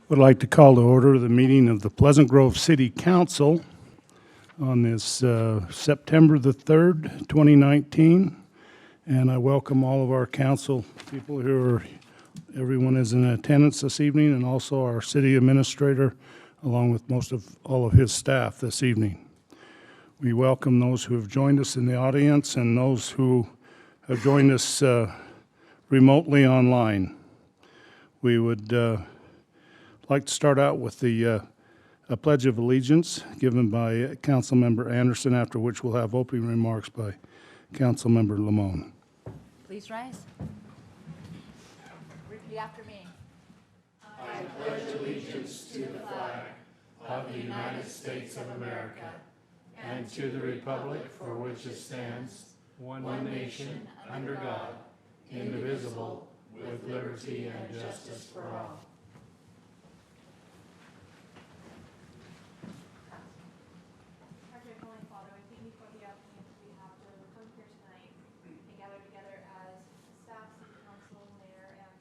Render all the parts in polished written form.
Would like to call to order the meeting of the Pleasant Grove City Council on this September the 3rd, 2019. And I welcome all of our council people everyone is in attendance this evening, and also our city administrator, along with most of all of his staff this evening. We welcome those who have joined us in the audience and those who have joined us remotely online. We would like to start out with a Pledge of Allegiance given by Councilmember Anderson, after which we'll have opening remarks by Councilmember Lamone. Please rise. Repeat after me. Of the United States of America, and to the republic for which it stands, one nation, under God, indivisible, with liberty and justice for all. Our dear Heavenly Father, we thank you for the opportunity we have to come here tonight and gather together as staff, city council, mayor, and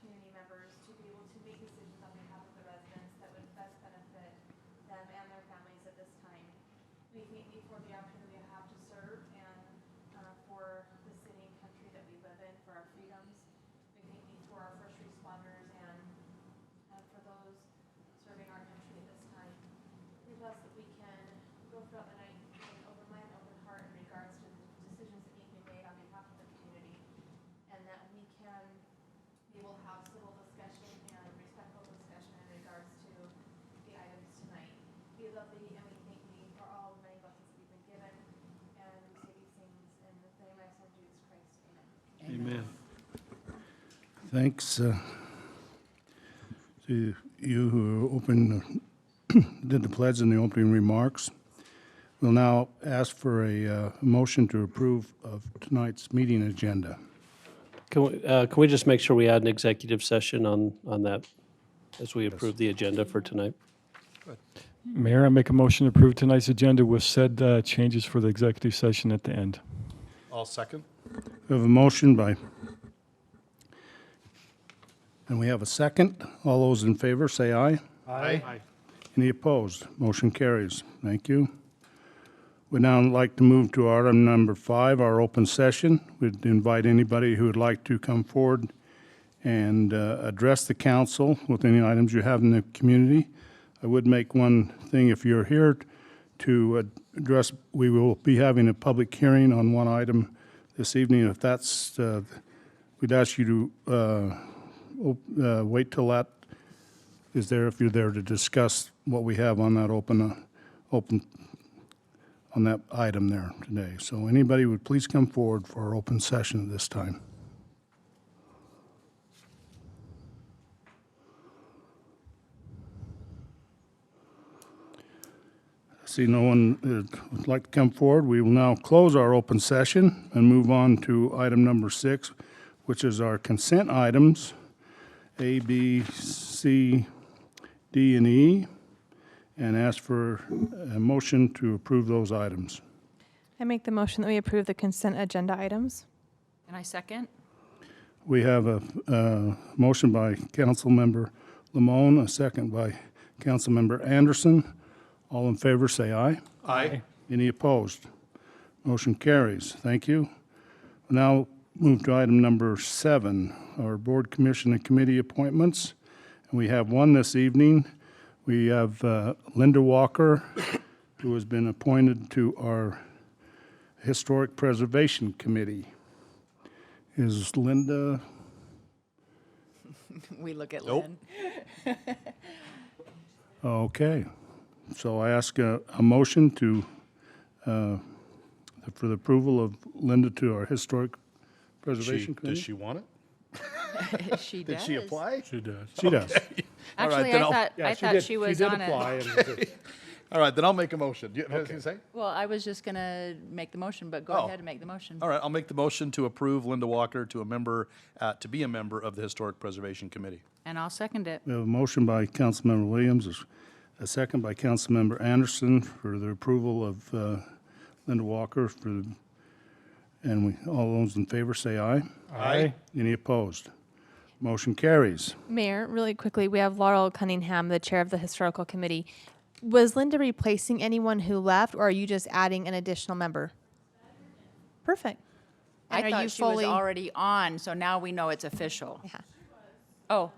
community members to be able to make decisions on behalf of the residents that would best benefit them and their families at this time. We thank you for the opportunity we have to serve and for the city and country that we live in, for our freedoms. We thank you for our first responders and for those serving our country at this time. We bless that we can go throughout the night with an open mind, open heart in regards to the decisions that need to be made on behalf of the community, and that we can be able to have civil discussion and respectful discussion in regards to the items tonight. We love thee and we thank thee for all the many blessings that we've been given, and we say these things in the name of my son Jesus Christ. Amen. Amen. Thanks to you who did the pledge and the opening remarks. We'll now ask for a motion to approve of tonight's meeting agenda. Can we just make sure we add an executive session on that as we approve the agenda for tonight? Mayor, I make a motion to approve tonight's agenda with said changes for the executive session at the end. I'll second. We have a motion and we have a second. All those in favor, say aye. Aye. Any opposed? Motion carries. Thank you. We'd now like to move to item number 5, our open session. We'd invite anybody who would like to come forward and address the council with any items you have in the community. I would make one thing: if you're here to address, we will be having a public hearing on one item this evening. If that's, we'd ask you to wait till that is there, if you're there to discuss what we have on that open on that item there today. So anybody would please come forward for our open session at this time. See no one would like to come forward. We will now close our open session and move on to item number 6, which is our consent items, A, B, C, D, and E, and ask for a motion to approve those items. I make the motion that we approve the consent agenda items. And I second. We have a motion by Councilmember Lamone, a second by Councilmember Anderson. All in favor, say aye. Aye. Any opposed? Motion carries. Thank you. We'll now move to item number 7, our board, commission, and committee appointments. And we have one this evening. We have Linda Walker, who has been appointed to our Historic Preservation Committee. Is Linda? We look at Nope. Lynn. Okay. So I ask a motion to, for the approval of Linda to our Historic Preservation Committee. Does she want it? She Did does. she apply? She does. She does. All right, Actually, then I thought she was on it. All right, then I'll make a motion. Do you have anything to say? Well, I was just going to make the motion, but go Oh. ahead and make the motion. All right, I'll make the motion to approve Linda Walker to be a member of the Historic Preservation Committee. And I'll second it. We have a motion by Councilmember Williams, a second by Councilmember Anderson for the approval of Linda Walker and all those in favor say aye. Aye. Any opposed? Motion carries. Mayor, really quickly, we have Laurel Cunningham, the chair of the Historical Committee. Was Linda replacing anyone who left, or are you just adding an additional member? Perfect. I And are you thought she was fully- already on, so now we know it's official. Yeah. Oh.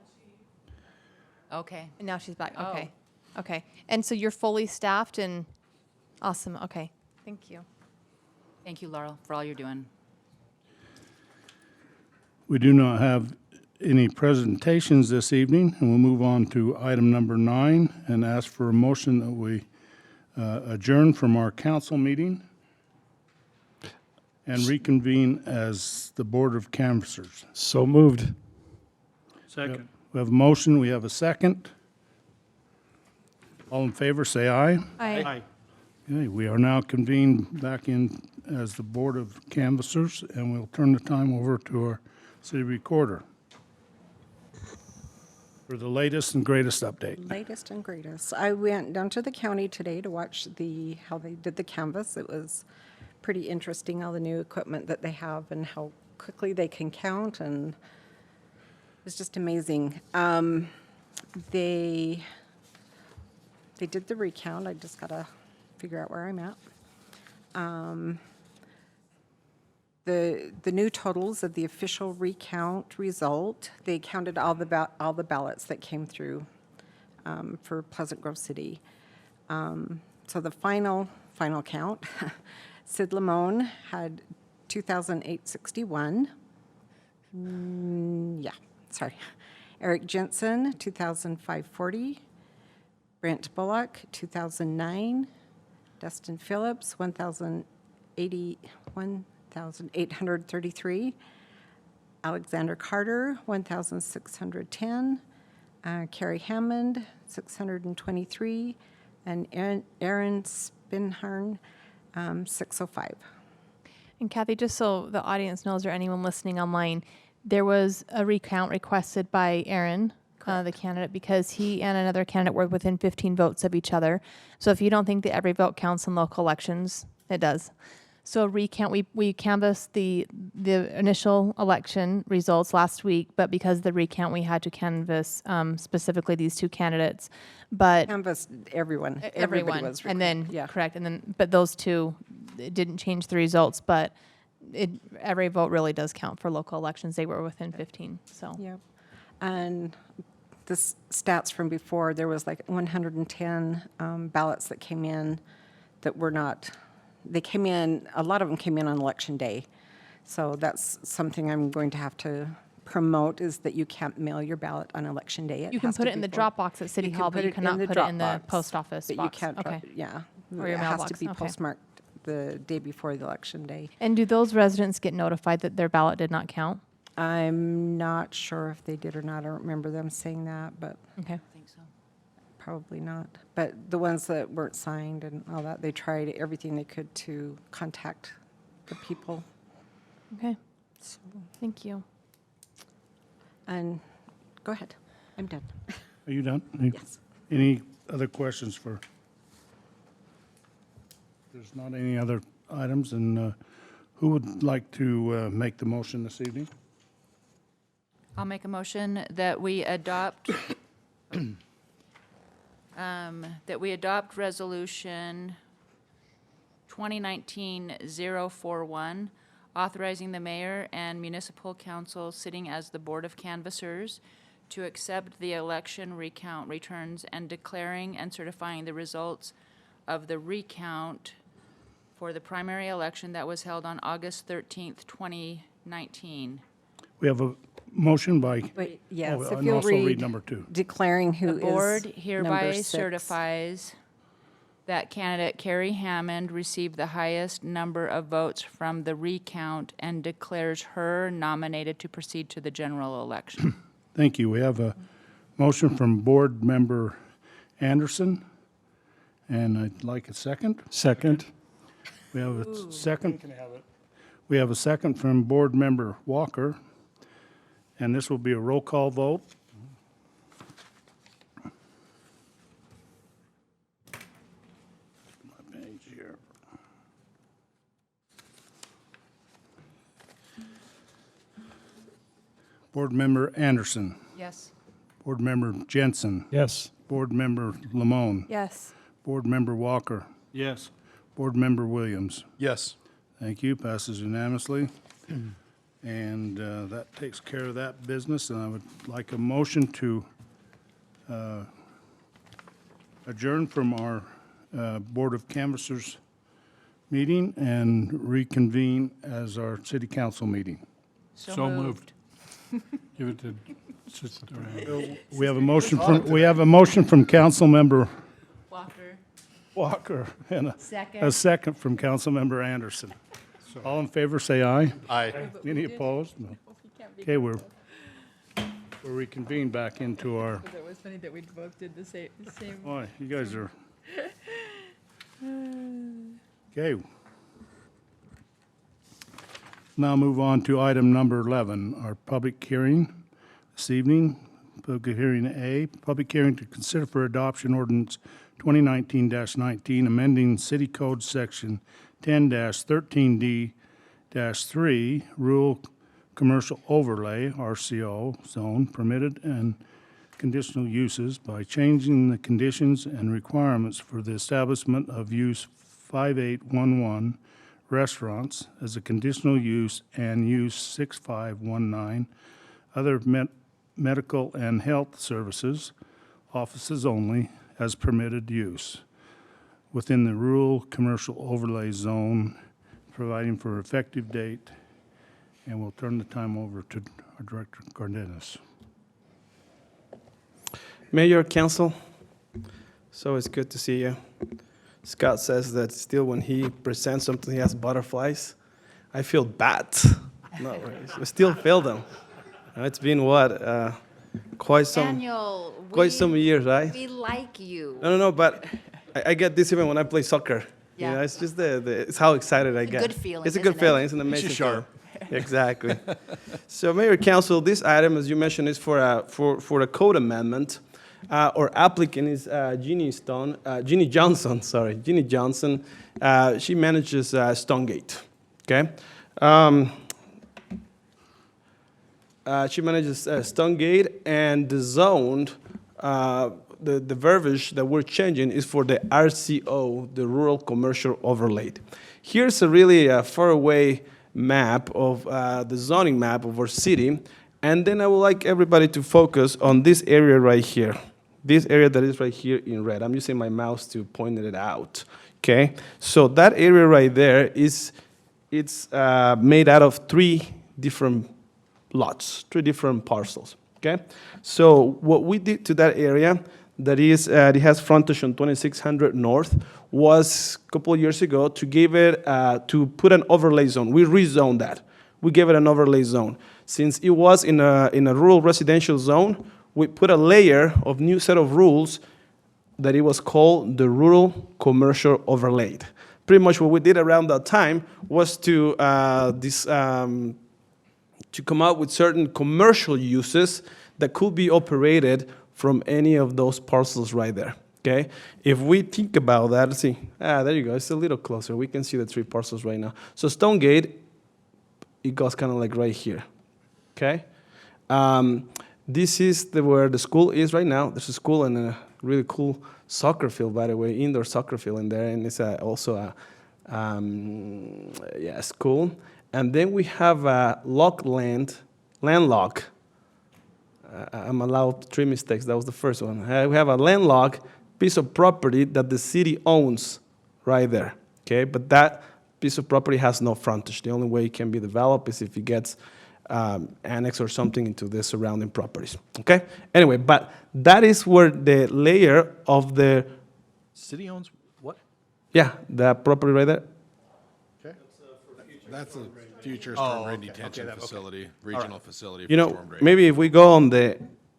Okay. And now she's back. Oh. Okay. Okay. And so you're fully staffed and awesome. Okay. Thank you. Thank you, Laurel, for all you're doing. We do not have any presentations this evening, and we'll move on to item number 9 and ask for a motion that we adjourn from our council meeting and reconvene as the Board of Canvassers. So moved. Second. We have a motion, we have a second. All in favor, say aye. Aye. Okay, we are now convened back in as the Board of Canvassers, and we'll turn the time over to our city recorder for the latest and greatest update. Latest and greatest. I went down to the county today to watch how they did the canvas. It was pretty interesting, all the new equipment that they have and how quickly they can count, and it was just amazing. They did the recount. I just gotta figure out where I'm at. The new totals of the official recount result, they counted all the ballots that came through for Pleasant Grove City. So the final count, Sid Limon had 2,861. Eric Jensen, 2,540. Brent Bullock, 2,009. Dustin Phillips, 1,833. Alexander Carter, 1,610. Carrie Hammond, 623. And Aaron Spinhern, 605. And Kathy, just so the audience knows or anyone listening online, there was a recount requested by Aaron, the candidate, because he and another candidate were within 15 votes of each other. So if you don't think that every vote counts in local elections, it does. So recount, we canvassed the initial election results last week, but because of the recount, we had to canvass specifically these two candidates. But Canvassed everyone. Everybody everyone, was and then recorded. Yeah. correct, and then but those two, it didn't change the results, but every vote really does count for local elections. They were within 15, so. Yep. And the stats from before, there was like 110 ballots that came in that were not, they came in, a lot of them came in on election day. So that's something I'm going to have to promote, is that you can't mail your ballot on election day. You can has put to it in the be drop box at City can Hall, but put you it in cannot the put it in the drop box, post office but box. you can't, Okay. yeah. Or your It has mailbox, to be okay. postmarked the day before the election day. And do those residents get notified that their ballot did not count? I'm not sure if they did or not. I don't remember them saying that, but Okay. I think so. probably not. But the ones that weren't signed and all that, they tried everything they could to contact the people. Okay. Thank you. And go ahead. I'm done. Are you done? Yes. Any other questions for? There's not any other items, and who would like to make the motion this evening? I'll make a motion that we adopt, resolution 2019-041, authorizing the mayor and municipal council sitting as the Board of Canvassers to accept the election recount returns and declaring and certifying the results of the recount for the primary election that was held on August 13th, 2019. We have a motion by, Wait, yes, if and you'll also read read number 2. declaring who The is board number hereby 6. certifies that candidate Carrie Hammond received the highest number of votes from the recount and declares her nominated to proceed to the general election. Thank you. We have a motion from Board Member Anderson, and I'd like a second. Second. We have a second. We have a second from Board Member Walker, and this will be a roll call vote. My page here. Board Member Anderson. Yes. Board Member Jensen. Yes. Board Member Lamone. Yes. Board Member Walker. Yes. Board Member Williams. Yes. Thank you. Passes unanimously. And that takes care of that business. And I would like a motion to adjourn from our Board of Canvassers meeting and reconvene as our city council meeting. So moved. Give it to Sister Ann. We have a motion from Councilmember Walker. Walker and a Second. second from Councilmember Anderson. All in favor, say aye. Aye. Any opposed? No. Okay, we're reconvened back into our, It was funny that we both did the same. boy, you guys are. Okay. Now move on to item number 11, our public hearing this evening. Public hearing A, public hearing to consider for adoption ordinance 2019-19, amending City Code Section 10-13D-3, Rural Commercial Overlay, RCO, Zone, Permitted and Conditional Uses by changing the conditions and requirements for the establishment of use 5811 restaurants as a conditional use and use 6519 other medical and health services, offices only, as permitted use within the rural commercial overlay zone, providing for effective date. And we'll turn the time over to our Director Cardenas. Mayor, Council, so it's good to see you. Scott says that still when he presents something, he has butterflies. I feel bad. No, I still feel them. It's been what, quite some years, right? We like you. No, but I get this even when I play soccer. You Yeah. know, it's just it's how excited I a get. good feeling, It's a good isn't it? feeling. It's an amazing sharp. feeling. Exactly. So, Mayor, Council, this item, as you mentioned, is for a code amendment. Our applicant is Jeannie Johnson. Jeannie Johnson. She manages Stonegate. Okay. She manages Stonegate, and the zone, the verbiage that we're changing is for the RCO, the Rural Commercial Overlay. Here's a really far-away map of the zoning map of our city, and then I would like everybody to focus on this area right here. This area that is right here in red. I'm using my mouse to point it out. Okay, so that area right there it's made out of 3 different lots, 3 different parcels. Okay, so what we did to that area, that is, it has frontage on 2600 North, was a couple of years ago to give it to put an overlay zone. We rezoned that. We gave it an overlay zone. Since it was in a rural residential zone, we put a layer of new set of rules that it was called the Rural Commercial Overlay. Pretty much what we did around that time was to come up with certain commercial uses that could be operated from any of those parcels right there. Okay, if we think about that, see, there you go. It's a little closer. We can see the 3 parcels right now. So Stonegate, it goes kind of like right here. Okay. This is where the school is right now. There's a school and a really cool soccer field, by the way, indoor soccer field in there, and it's also a school. And then we have a landlocked. I'm allowed 3 mistakes. That was the first one. We have a landlocked piece of property that the city owns right there. Okay, but that piece of property has no frontage. The only way it can be developed is if it gets annex or something into the surrounding properties. Okay? Anyway, but that is where the layer of the, City owns what? that property right there. That's a future storm drain detention facility, regional facility You for know, storm drain. maybe if we go on the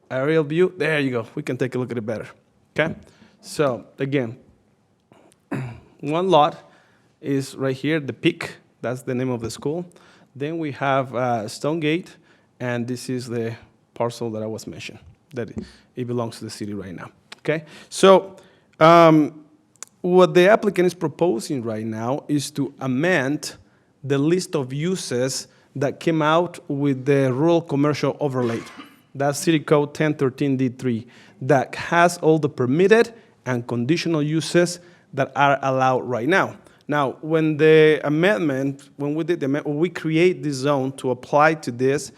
aerial view, there you go. We can take a look at it better. Okay? So, again, one lot is right here, the peak. That's the name of the school. Then we have Stonegate, and this is the parcel that I was mentioning, that it belongs to the city right now. Okay? So, what the applicant is proposing right now is to amend the list of uses that came out with the rural commercial overlay. That's City Code 1013D3 that has all the permitted and conditional uses that are allowed right now. Now, when the amendment, when we did the amendment, when we create this zone to apply to this,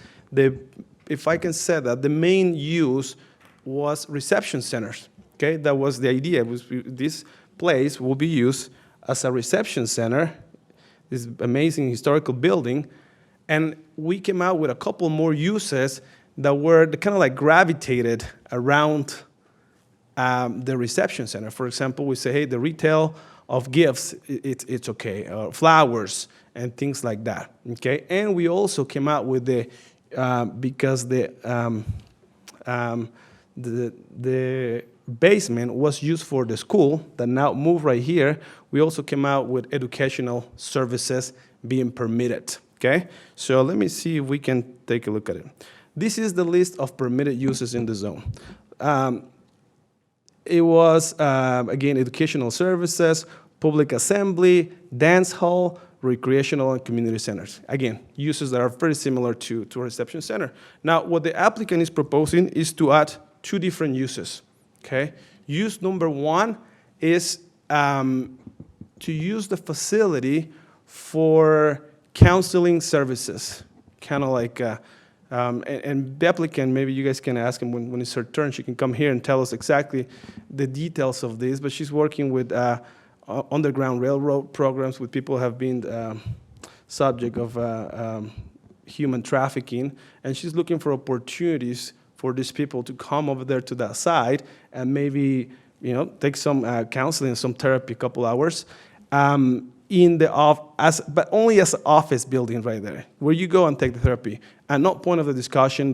if I can say that, the main use was reception centers, okay? That was the idea. This place will be used as a reception center, this amazing historical building, and we came out with a couple more uses that were kind of like gravitated around the reception center. For example, we say, hey, the retail of gifts, it's okay, flowers and things like that, okay? And we also came out with because the basement was used for the school that now moved right here, we also came out with educational services being permitted, okay? So let me see if we can take a look at it. This is the list of permitted uses in the zone. It was, again, educational services, public assembly, dance hall, recreational and community centers. Again, uses that are very similar to a reception center. Now, what the applicant is proposing is to add two different uses, okay? Use number one is to use the facility for counseling services, kind of like, and the applicant, maybe you guys can ask him when it's her turn, she can come here and tell us exactly the details of this, but she's working with Underground Railroad programs with people who have been subject of human trafficking, and she's looking for opportunities for these people to come over there to that side and maybe, you know, take some counseling, some therapy, a couple hours, but only as an office building right there, where you go and take the therapy. At no point of the discussion,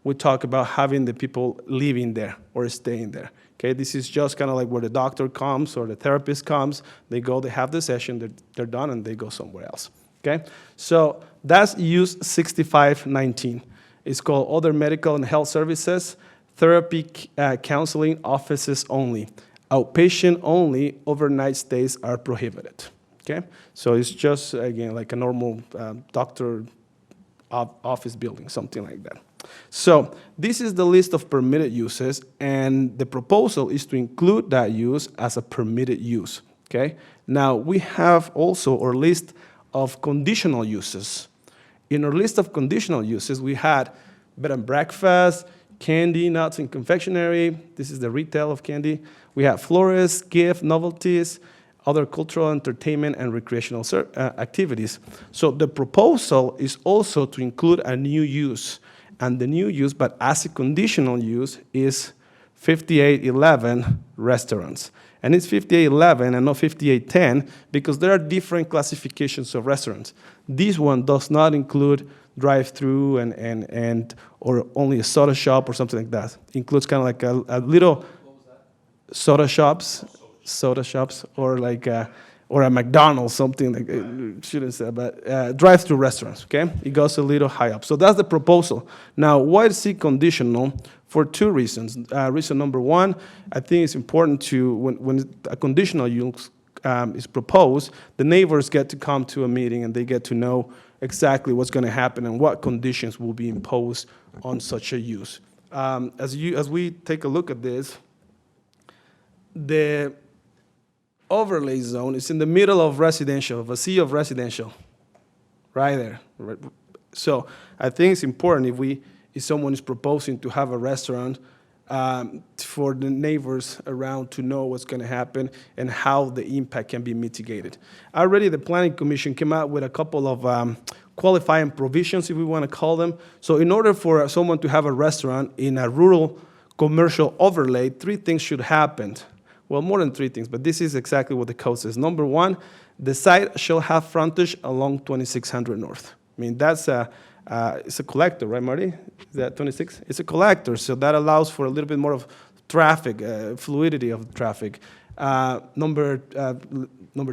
we talk about having the people living there or staying there. Okay, this is just kind of like where the doctor comes or the therapist comes, they go, they have the session, they're done, and they go somewhere else. Okay, so that's use 6519. It's called other medical and health services, therapy, counseling, offices only. Outpatient only, overnight stays are prohibited. Okay, so it's just, again, like a normal doctor office building, something like that. So this is the list of permitted uses, and the proposal is to include that use as a permitted use, okay? Now, we have also our list of conditional uses. In our list of conditional uses, we had bed and breakfast, candy, nuts, and confectionery. This is the retail of candy. We have florists, gift, novelties, other cultural, entertainment, and recreational activities. So the proposal is also to include a new use. And the new use, but as a conditional use, is 5811 restaurants. And it's 5811 and not 5810 because there are different classifications of restaurants. This one does not include drive-through or only a soda shop or something like that. It includes kind of like a little soda shops, or like or a McDonald's, something like, shouldn't say, but drive-through restaurants, okay? It goes a little high up. So that's the proposal. Now, why is it conditional? For two reasons. Reason number one, I think it's important to, when a conditional use is proposed, the neighbors get to come to a meeting and they get to know exactly what's going to happen and what conditions will be imposed on such a use. As we take a look at this, the overlay zone is in the middle of residential, of a sea of residential, right there. So I think it's important if someone is proposing to have a restaurant, for the neighbors around to know what's going to happen and how the impact can be mitigated. Already the Planning Commission came out with a couple of qualifying provisions, if we want to call them. So in order for someone to have a restaurant in a rural commercial overlay, three things should happen. Well, more than three things, but this is exactly what the code says. Number one, the site shall have frontage along 2600 North. I mean, that's it's a collector, right, Marty? Is that 26? It's a collector, so that allows for a little bit more of traffic, fluidity of traffic. Number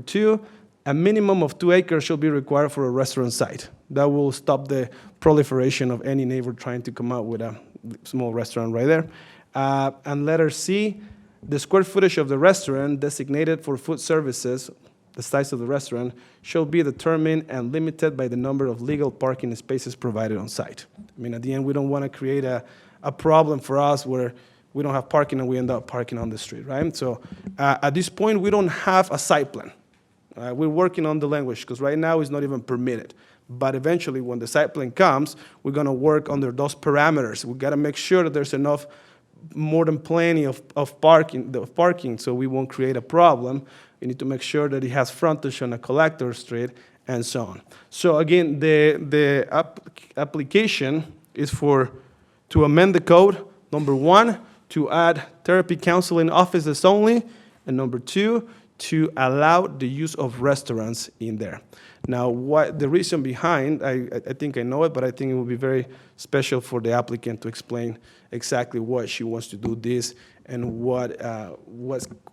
two, a minimum of 2 acres shall be required for a restaurant site. That will stop the proliferation of any neighbor trying to come out with a small restaurant right there. And letter C, the square footage of the restaurant designated for food services the size of the restaurant, shall be determined and limited by the number of legal parking spaces provided on site. I mean, at the end, we don't want to create a problem for us where we don't have parking and we end up parking on the street, right? So at this point, we don't have a site plan. We're working on the language because right now it's not even permitted. But eventually, when the site plan comes, we're going to work under those parameters. We got to make sure that there's enough, more than plenty of parking, so we won't create a problem. We need to make sure that it has frontage on a collector street and so on. So again, the application is to amend the code, number 1, to add therapy counseling offices only, and number 2, to allow the use of restaurants in there. Now, what the reason behind, I think I know it, but I think it would be very special for the applicant to explain exactly what she wants to do this and what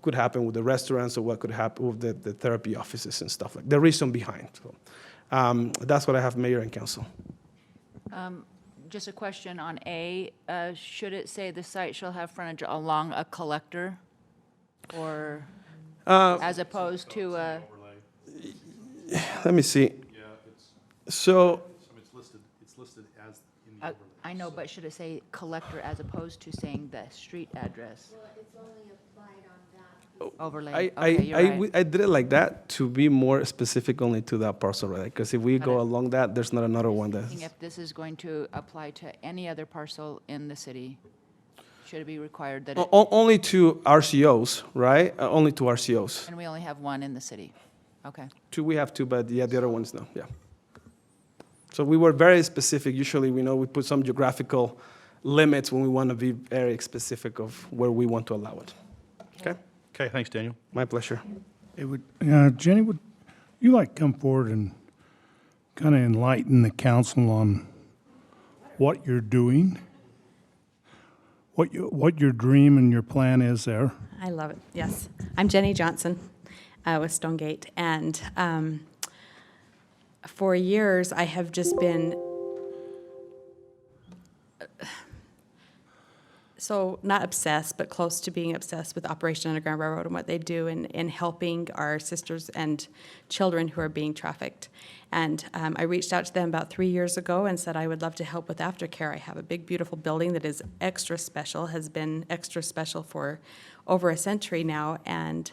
could happen with the restaurants or what could happen with the therapy offices and stuff like that. The reason behind. So, that's what I have, Mayor and Council. Just a question on A, should it say the site shall have frontage along a collector? Or as opposed to a, Let me see. Yeah, it's, So, it's listed as in the overlay. I know, but should it say collector as opposed to saying the street address? Well, it's only applied on that. Overlay, okay, you're right. I did it like that to be more specific only to that parcel, right? Because if we Got go it. along that, there's not another one that's. Thinking if this is going to apply to any other parcel in the city, should it be required that it, Only to RCOs, right? Only to RCOs. and we only have one in the city? Okay. We have two, but yeah, the other ones, no, yeah. So we were very specific. Usually, we know we put some geographical limits when we want to be very specific of where we want to allow it. Okay? Okay, thanks, Daniel. My pleasure. It would, Jenny, would you like come forward and kind of enlighten the council on what you're doing? What your dream and your plan is there? I love it, yes. I'm Jenny Johnson with Stonegate, and for years I have just been so not obsessed, but close to being obsessed with Operation Underground Railroad and what they do in helping our sisters and children who are being trafficked. And I reached out to them about 3 years ago and said I would love to help with aftercare. I have a big, beautiful building that is extra special, has been extra special for over a century now, and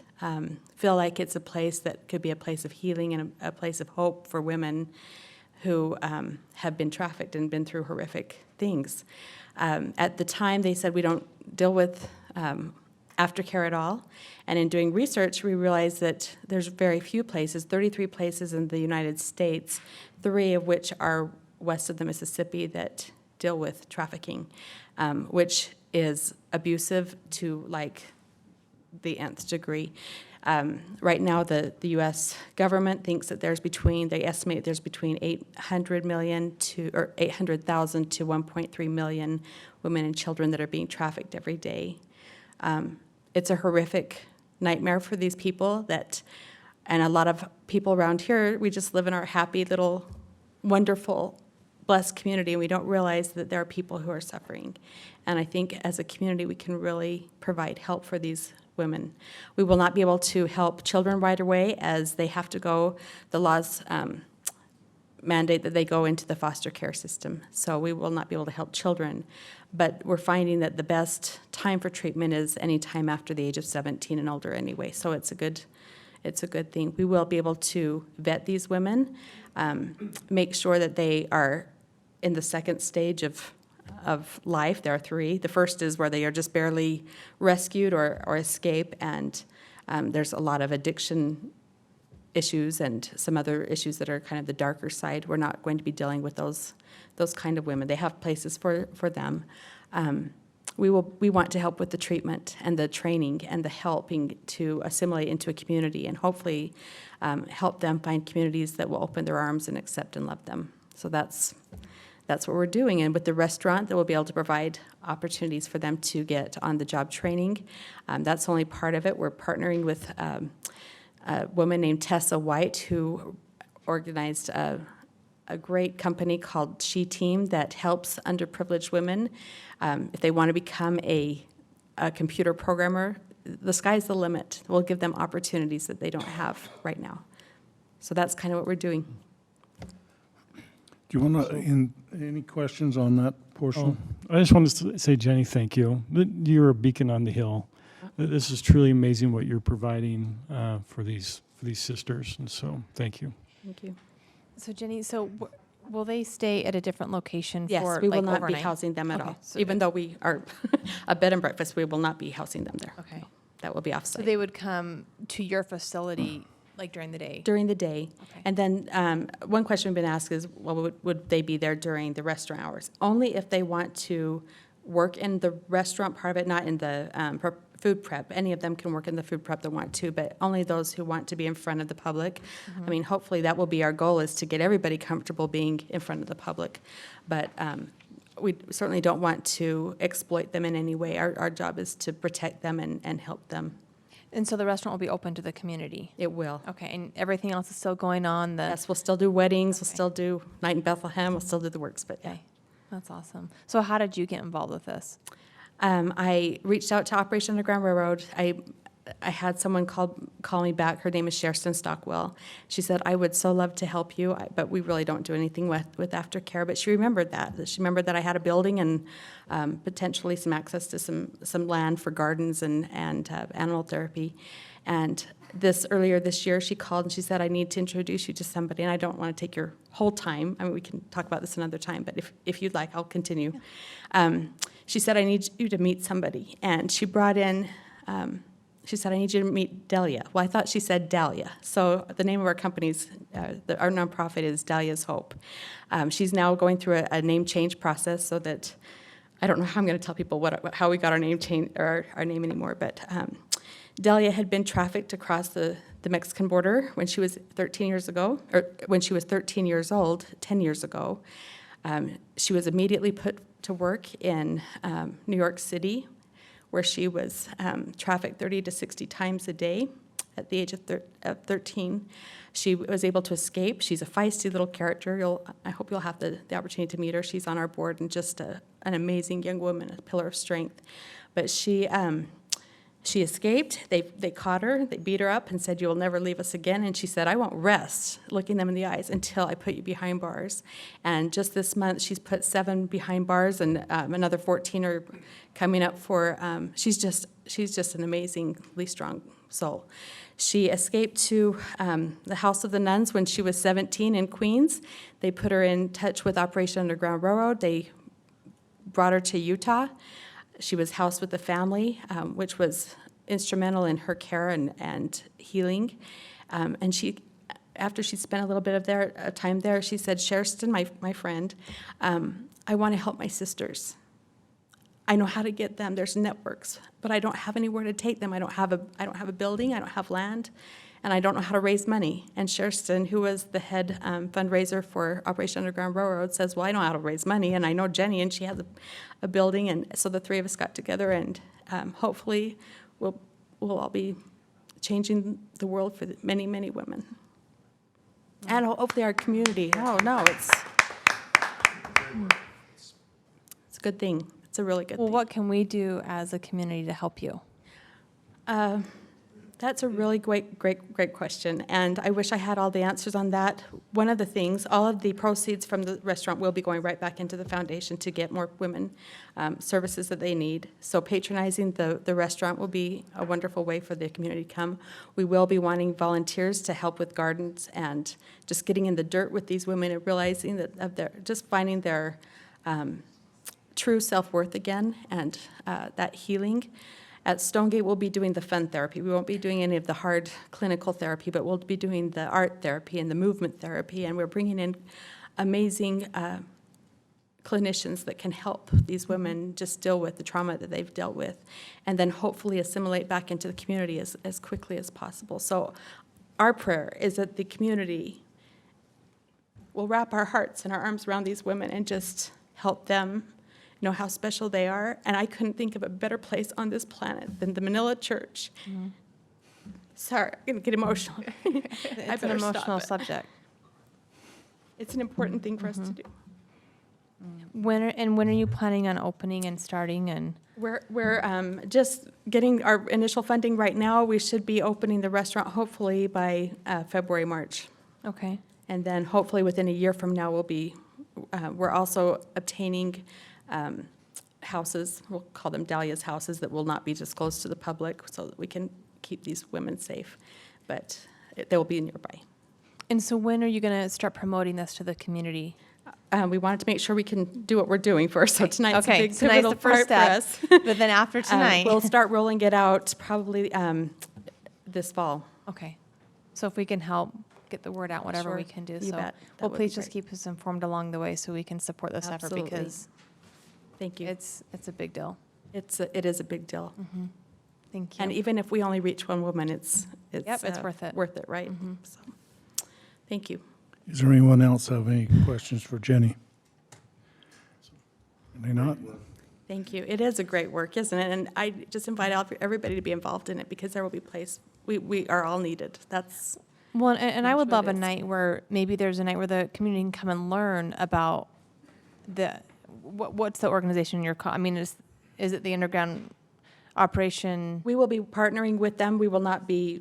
feel like it's a place that could be a place of healing and a place of hope for women who have been trafficked and been through horrific things. At the time, they said we don't deal with aftercare at all. And in doing research, we realized that there's very few places, 33 places in the United States, 3 of which are west of the Mississippi that deal with trafficking, which is abusive to like the nth degree. Right now, the U.S. government thinks that they estimate there's between 800,000 to 1.3 million women and children that are being trafficked every day. It's a horrific nightmare for these people and a lot of people around here, we just live in our happy little, wonderful, blessed community, and we don't realize that there are people who are suffering. And I think as a community, we can really provide help for these women. We will not be able to help children right away as they have to go, the laws mandate that they go into the foster care system. So we will not be able to help children. But we're finding that the best time for treatment is any time after the age of 17 and older anyway. So it's a good thing. We will be able to vet these women, make sure that they are in the second stage of life. There are 3. The first is where they are just barely rescued or escape, and there's a lot of addiction issues and some other issues that are kind of the darker side. We're not going to be dealing with those kind of women. They have places for them. We want to help with the treatment and the training and the helping to assimilate into a community, and hopefully help them find communities that will open their arms and accept and love them. So that's what we're doing. And with the restaurant, that we'll be able to provide opportunities for them to get on-the-job training. That's only part of it. We're partnering with a woman named Tessa White, who organized a great company called She Team that helps underprivileged women. If they want to become a computer programmer, the sky's the limit. We'll give them opportunities that they don't have right now. So that's kind of what we're doing. Do you want to, any questions on that portion? I just wanted to say, Jenny, thank you. You're a beacon on the hill. This is truly amazing what you're providing for these sisters, and so thank you. Thank you. So Jenny, will they stay at a different location Yes, for we will like not overnight? be housing them at Okay, all. so Even though we are a bed and breakfast, we will not be housing them there. Okay. That will be So offsite. they would come to your facility like during the day? During the day. Okay. And then one question we've been asked is, well, would they be there during the restaurant hours? Only if they want to work in the restaurant part of it, not in the food prep. Any of them can work in the food prep they want to, but only those who want to be in front of the public. I mean, hopefully that will be our goal, is to get everybody comfortable being in front of the public. But we certainly don't want to exploit them in any way. Our job is to protect them and help them. And so the restaurant will be open to the community? It will. Okay, and everything else is still going on? Yes, we'll still do weddings, we'll Okay. still do Night in Bethlehem, we'll still do the works, but yeah. Okay, that's awesome. So how did you get involved with this? I reached out to Operation Underground Railroad. I had someone call me back. Her name is Sherston Stockwell. She said, I would so love to help you, but we really don't do anything with aftercare. But she remembered that. She remembered that I had a building and potentially some access to some land for gardens and animal therapy. And earlier this year, she called and she said, I need to introduce you to somebody, and I don't want to take your whole time. I mean, we can talk about this another time, but if you'd like, I'll continue. She said, I need you to meet somebody. And she brought in, she said, I need you to meet Delia. Well, I thought she said Dahlia. So the name of our company's, our nonprofit is Dahlia's Hope. She's now going through a name change process so that, I don't know how I'm going to tell people how we got our name change, or our name anymore, but Delia had been trafficked across the Mexican border when she was 13 years ago, or when she was 13 years old, 10 years ago. She was immediately put to work in New York City, where she was trafficked 30 to 60 times a day at the age of 13. She was able to escape. She's a feisty little character. I hope you'll have the opportunity to meet her. She's on our board and just an amazing young woman, a pillar of strength. But she escaped. They caught her. They beat her up and said, you will never leave us again. And she said, I won't rest looking them in the eyes until I put you behind bars. And just this month, she's put 7 behind bars, and another 14 are coming up for, she's just an amazingly strong soul. She escaped to the House of the Nuns when she was 17 in Queens. They put her in touch with Operation Underground Railroad. They brought her to Utah. She was housed with the family, which was instrumental in her care and healing. And she, after she spent a little bit of time there, she said, Sherston, my friend, I want to help my sisters. I know how to get them. There's networks, but I don't have anywhere to take them. I don't have a building. I don't have land, and I don't know how to raise money. And Sherston, who was the head fundraiser for Operation Underground Railroad, says, well, I know how to raise money, and I know Jenny, and she has a building. And so the three of us got together, and hopefully we'll all be changing the world for many, many women. And hopefully our community. Oh, no, it's a good thing. It's a really good Well, thing. what can we do as a community to help you? That's a really great question, and I wish I had all the answers on that. One of the things, all of the proceeds from the restaurant will be going right back into the foundation to get more women services that they need. So patronizing the restaurant will be a wonderful way for the community to come. We will be wanting volunteers to help with gardens and just getting in the dirt with these women and realizing that just finding their true self-worth again, and that healing. At Stonegate, we'll be doing the fun therapy. We won't be doing any of the hard clinical therapy, but we'll be doing the art therapy and the movement therapy, and we're bringing in amazing clinicians that can help these women just deal with the trauma that they've dealt with, and then hopefully assimilate back into the community as quickly as possible. So our prayer is that the community will wrap our hearts and our arms around these women and just help them know how special they are. And I couldn't think of a better place on this planet than the Manila Church. Mm-hmm. Sorry, I'm going to get emotional. It's an emotional subject. It's an important thing for us to do. When are you planning on opening and starting? And We're just getting our initial funding right now. We should be opening the restaurant hopefully by February, March. Okay. And then hopefully within a year from now, we're also obtaining houses, we'll call them Dahlia's houses, that will not be disclosed to the public so that we can keep these women safe. But they will be nearby. And so when are you going to start promoting this to the community? We wanted to make sure we can do what we're doing first, so tonight's a Okay, big tonight's pivotal the first part for step. us. But then after tonight. We'll start rolling it out probably this fall. Okay. So if we can help get the word out, whatever we Sure, can do. you So, bet. That well, would please be just great. keep us informed along the way so we can support this Absolutely. effort because Thank you. it's a big deal. It is a big deal. Thank you. And even if we only reach one woman, it's Yep, it's worth it. Worth it, right? So, thank you. Is there anyone else have any questions for Jenny? Any not? Thank you. It is a great work, isn't it? And I just invite everybody to be involved in it because there will be place, we are all needed. That's, Well, and I That's would what love it a is. night where maybe there's a night where the community can come and learn about what's the organization you're, I mean, is it the underground operation? we will be partnering with them. We will not be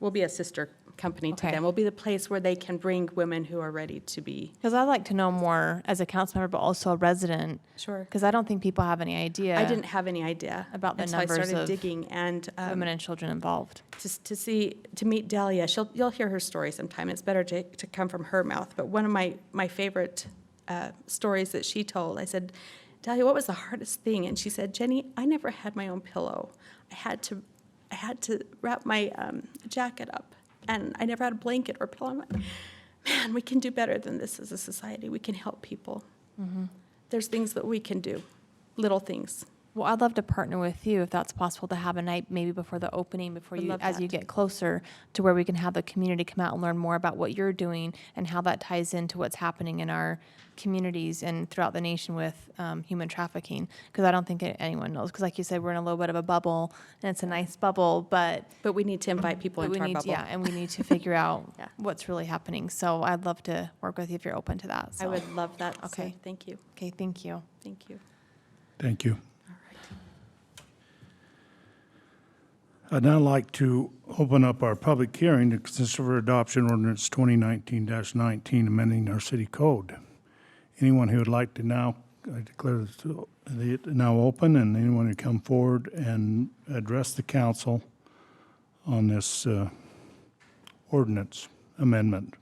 we'll be a sister company to Okay. them. We'll be the place where they can bring women who are ready to be. Because I'd like to know more as a council member, but also a resident, Sure. because I don't think people have any idea. I didn't have any idea About the until numbers I started of digging, and women and children involved. to meet Dahlia. You'll hear her story sometime. It's better to come from her mouth. But one of my favorite stories that she told, I said, Dahlia, what was the hardest thing? And she said, Jenny, I never had my own pillow. I had to wrap my jacket up, and I never had a blanket or pillow. I'm like, man, we can do better than this as a society. We can help people. There's things that we can do, little things. Well, I'd love to partner with you if that's possible to have a night maybe before the opening, before Would you, love as you that. get closer to where we can have the community come out and learn more about what you're doing and how that ties into what's happening in our communities and throughout the nation with human trafficking. Because I don't think anyone knows. Because like you said, we're in a little bit of a bubble, and it's a nice bubble, but But we need to invite people but into we our need, bubble. yeah, and we need to figure out Yeah. what's really happening. So I'd love to work with you if you're open to that. I So. would love that. So Okay. thank you. Okay, thank you. Thank you. Thank you. All right. I'd now like to open up our public hearing to consider adoption ordinance 2019-19, amending our city code. Anyone who would like to now, I declare it now open, and anyone who come forward and address the council on this ordinance amendment.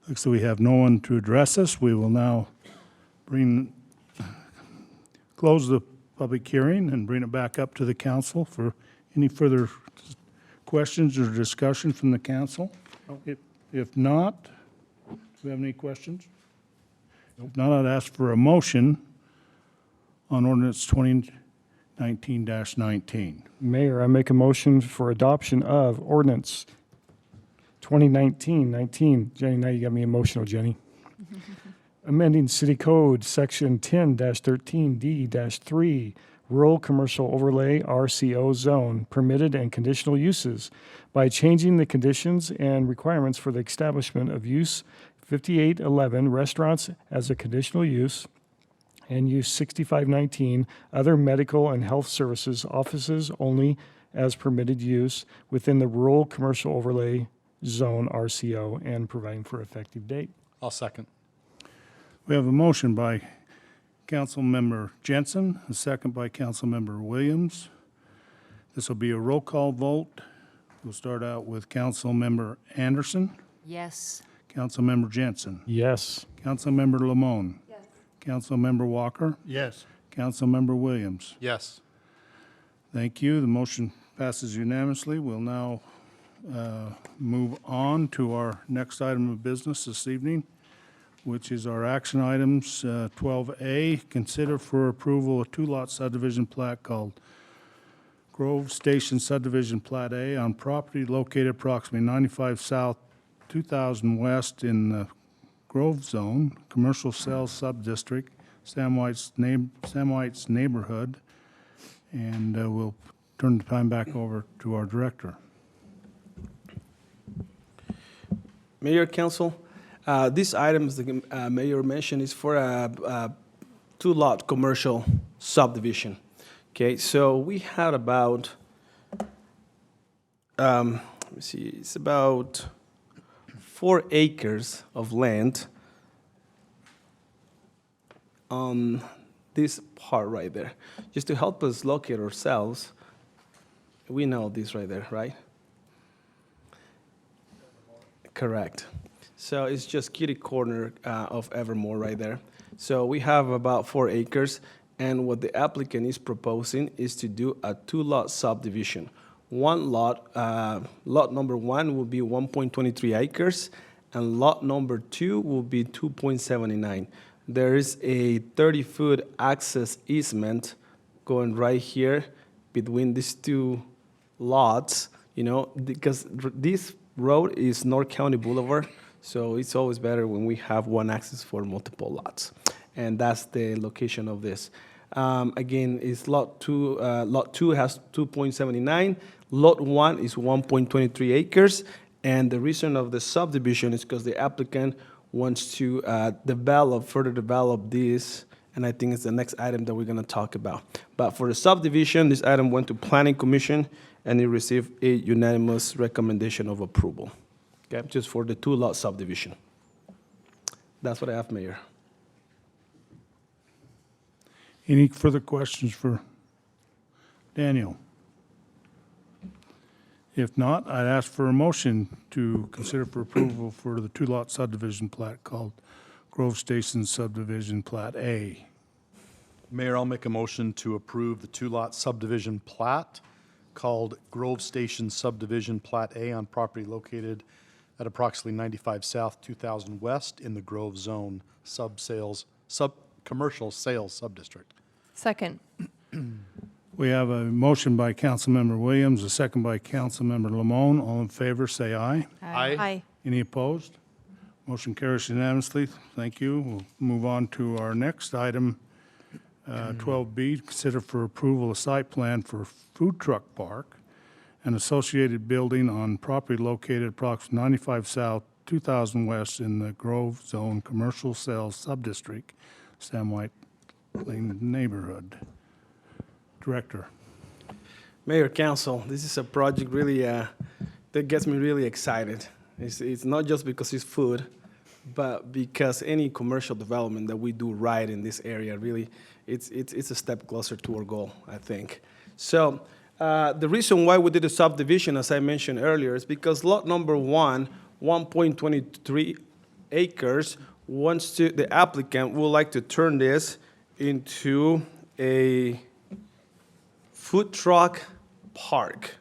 Looks like we have no one to address us. We will now close the public hearing and bring it back up to the council for any further questions or discussion from the council. If not, do we have any questions? If not, I'd ask for a motion on ordinance 2019-19. Mayor, I make a motion for adoption of ordinance 2019-19. Jenny, now you got me emotional, Jenny. Amending City Code, Section 10-13D-3, Rural Commercial Overlay RCO Zone, Permitted and Conditional Uses, by changing the conditions and requirements for the establishment of Use 5811 restaurants as a conditional use, and Use 6519 other medical and health services offices only as permitted use within the Rural Commercial Overlay Zone RCO, and providing for effective date. I'll second. We have a motion by Councilmember Jensen, a second by Councilmember Williams. This will be a roll call vote. We'll start out with Councilmember Anderson, Yes. Councilmember Jensen, Yes. Councilmember Lamone. Yes. Councilmember Walker, Yes. Councilmember Williams. Yes. Thank you. The motion passes unanimously. We'll now move on to our next item of business this evening, which is our action items. 12A, consider for approval a two-lot subdivision plat called Grove Station Subdivision Plat A on property located approximately 95 South, 2000 West in the Grove Zone, Commercial Sales Subdistrict, Sam White's neighborhood. And we'll turn the time back over to our director. Mayor, Council, These items the mayor mentioned is for a two-lot commercial subdivision. Okay, so we had about, let me see, it's about 4 acres of land on this part right there. Just to help us locate ourselves, we know this right there, right? Correct. So it's just kitty corner of Evermore right there. So we have about 4 acres, and what the applicant is proposing is to do a 2-lot subdivision. One lot, lot number 1 will be 1.23 acres, and lot number 2 will be 2.79. There is a 30-foot access easement going right here between these 2 lots, you know, because this road is North County Boulevard, so it's always better when we have one access for multiple lots. And that's the location of this. Again, it's lot 2 has 2.79, lot 1 is 1.23 acres, and the reason of the subdivision is because the applicant wants to further develop this, and I think it's the next item that we're gonna talk about. But for the subdivision, this item went to Planning Commission, and it received a unanimous recommendation of approval, okay, just for the 2-lot subdivision. That's what I have, Mayor. Any further questions for Daniel? If not, I'd ask for a motion to consider for approval for the 2-lot subdivision plat called Grove Station Subdivision Plat A. Mayor, I'll make a motion to approve the 2-lot subdivision plat called Grove Station Subdivision Plat A on property located at approximately 95 South, 2000 West in the Grove Zone commercial sales subdistrict. Second. We have a motion by Councilmember Williams, a second by Councilmember Lamone. All in favor, say aye. Aye. Any opposed? Motion carries unanimously. Thank you. We'll move on to our next item, 12B, consider for approval a site plan for food truck park and associated building on property located approximately 95 South, 2000 West in the Grove Zone Commercial Sales Subdistrict, Sam White Plain neighborhood. Director. Mayor, Council, this is a project really that gets me really excited. It's not just because it's food, but because any commercial development that we do right in this area, really, it's a step closer to our goal, I think. So the reason why we did a subdivision, as I mentioned earlier, is because lot number 1, 1.23 acres, the applicant would like to turn this into a food truck park,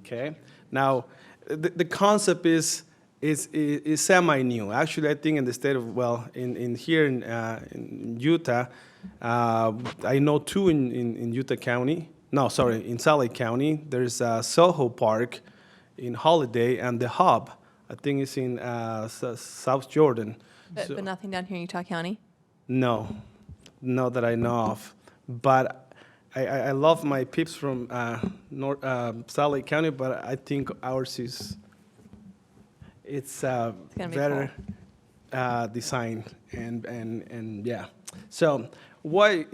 okay? Now, the concept is semi-new. Actually, I think in the state of, in Utah, I know 2 in Utah County. No, sorry, in Salt Lake County. There's Soho Park in Holiday, and the Hub, I think it's in South Jordan. But nothing down here in Utah County? No, not that I know of. But I love my peeps from Salt Lake County, but I think ours it's better design and yeah. So why?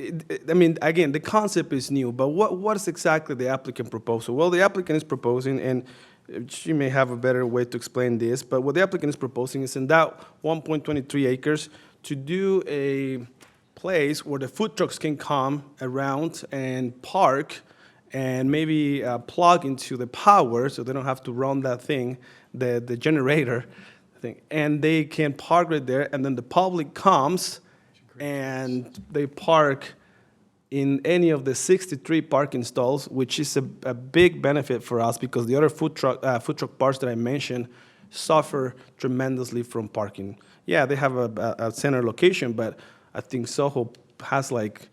I mean, again, the concept is new, but what is exactly the applicant proposal? Well, the applicant is proposing, and she may have a better way to explain this, but what the applicant is proposing is in that 1.23 acres to do a place where the food trucks can come around and park and maybe plug into the power so they don't have to run that thing, the generator thing, and they can park right there, and then the public comes and they park in any of the 63 parking stalls, which is a big benefit for us because the other food truck parks that I mentioned suffer tremendously from parking. Yeah, they have a center location, but I think Soho has like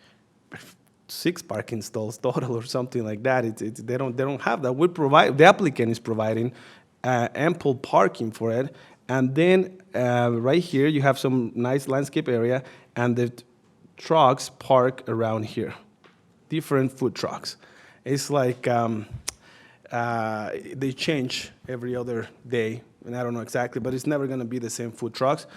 6 parking stalls total or something like that. They don't have that. The applicant is providing ample parking for it, and then right here you have some nice landscape area, and the trucks park around here, different food trucks. It's like they change every other day and I don't know exactly, but it's never gonna be the same food trucks.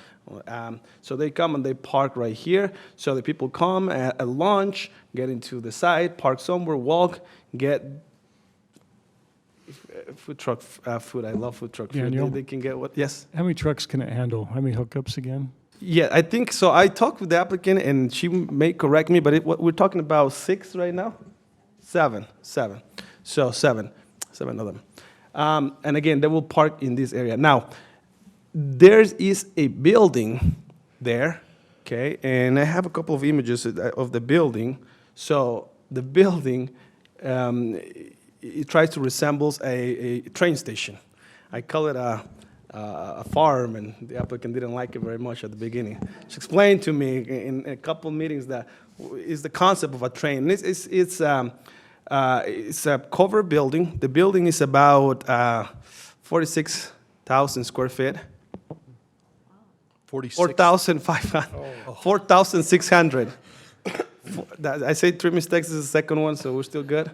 So they come and they park right here, so the people come at lunch, get into the site, park somewhere, walk, get food truck food. I love food truck food. Daniel? They can get what? Yes. How many trucks can it handle? How many hookups again? Yeah, I think so. I talked with the applicant, and she may correct me, but we're talking about 6 right now? 7. So 7 of them. And again, they will park in this area. Now, there is a building there, okay? And I have a couple of images of the building. So the building, it tries to resemble a train station. I call it a farm, and the applicant didn't like it very much at the beginning. She explained to me in a couple meetings that is the concept of a train. It's a covered building. The building is about 46,000 square feet. 4,600. I say 3 mistakes, this is the second one, so we're still good.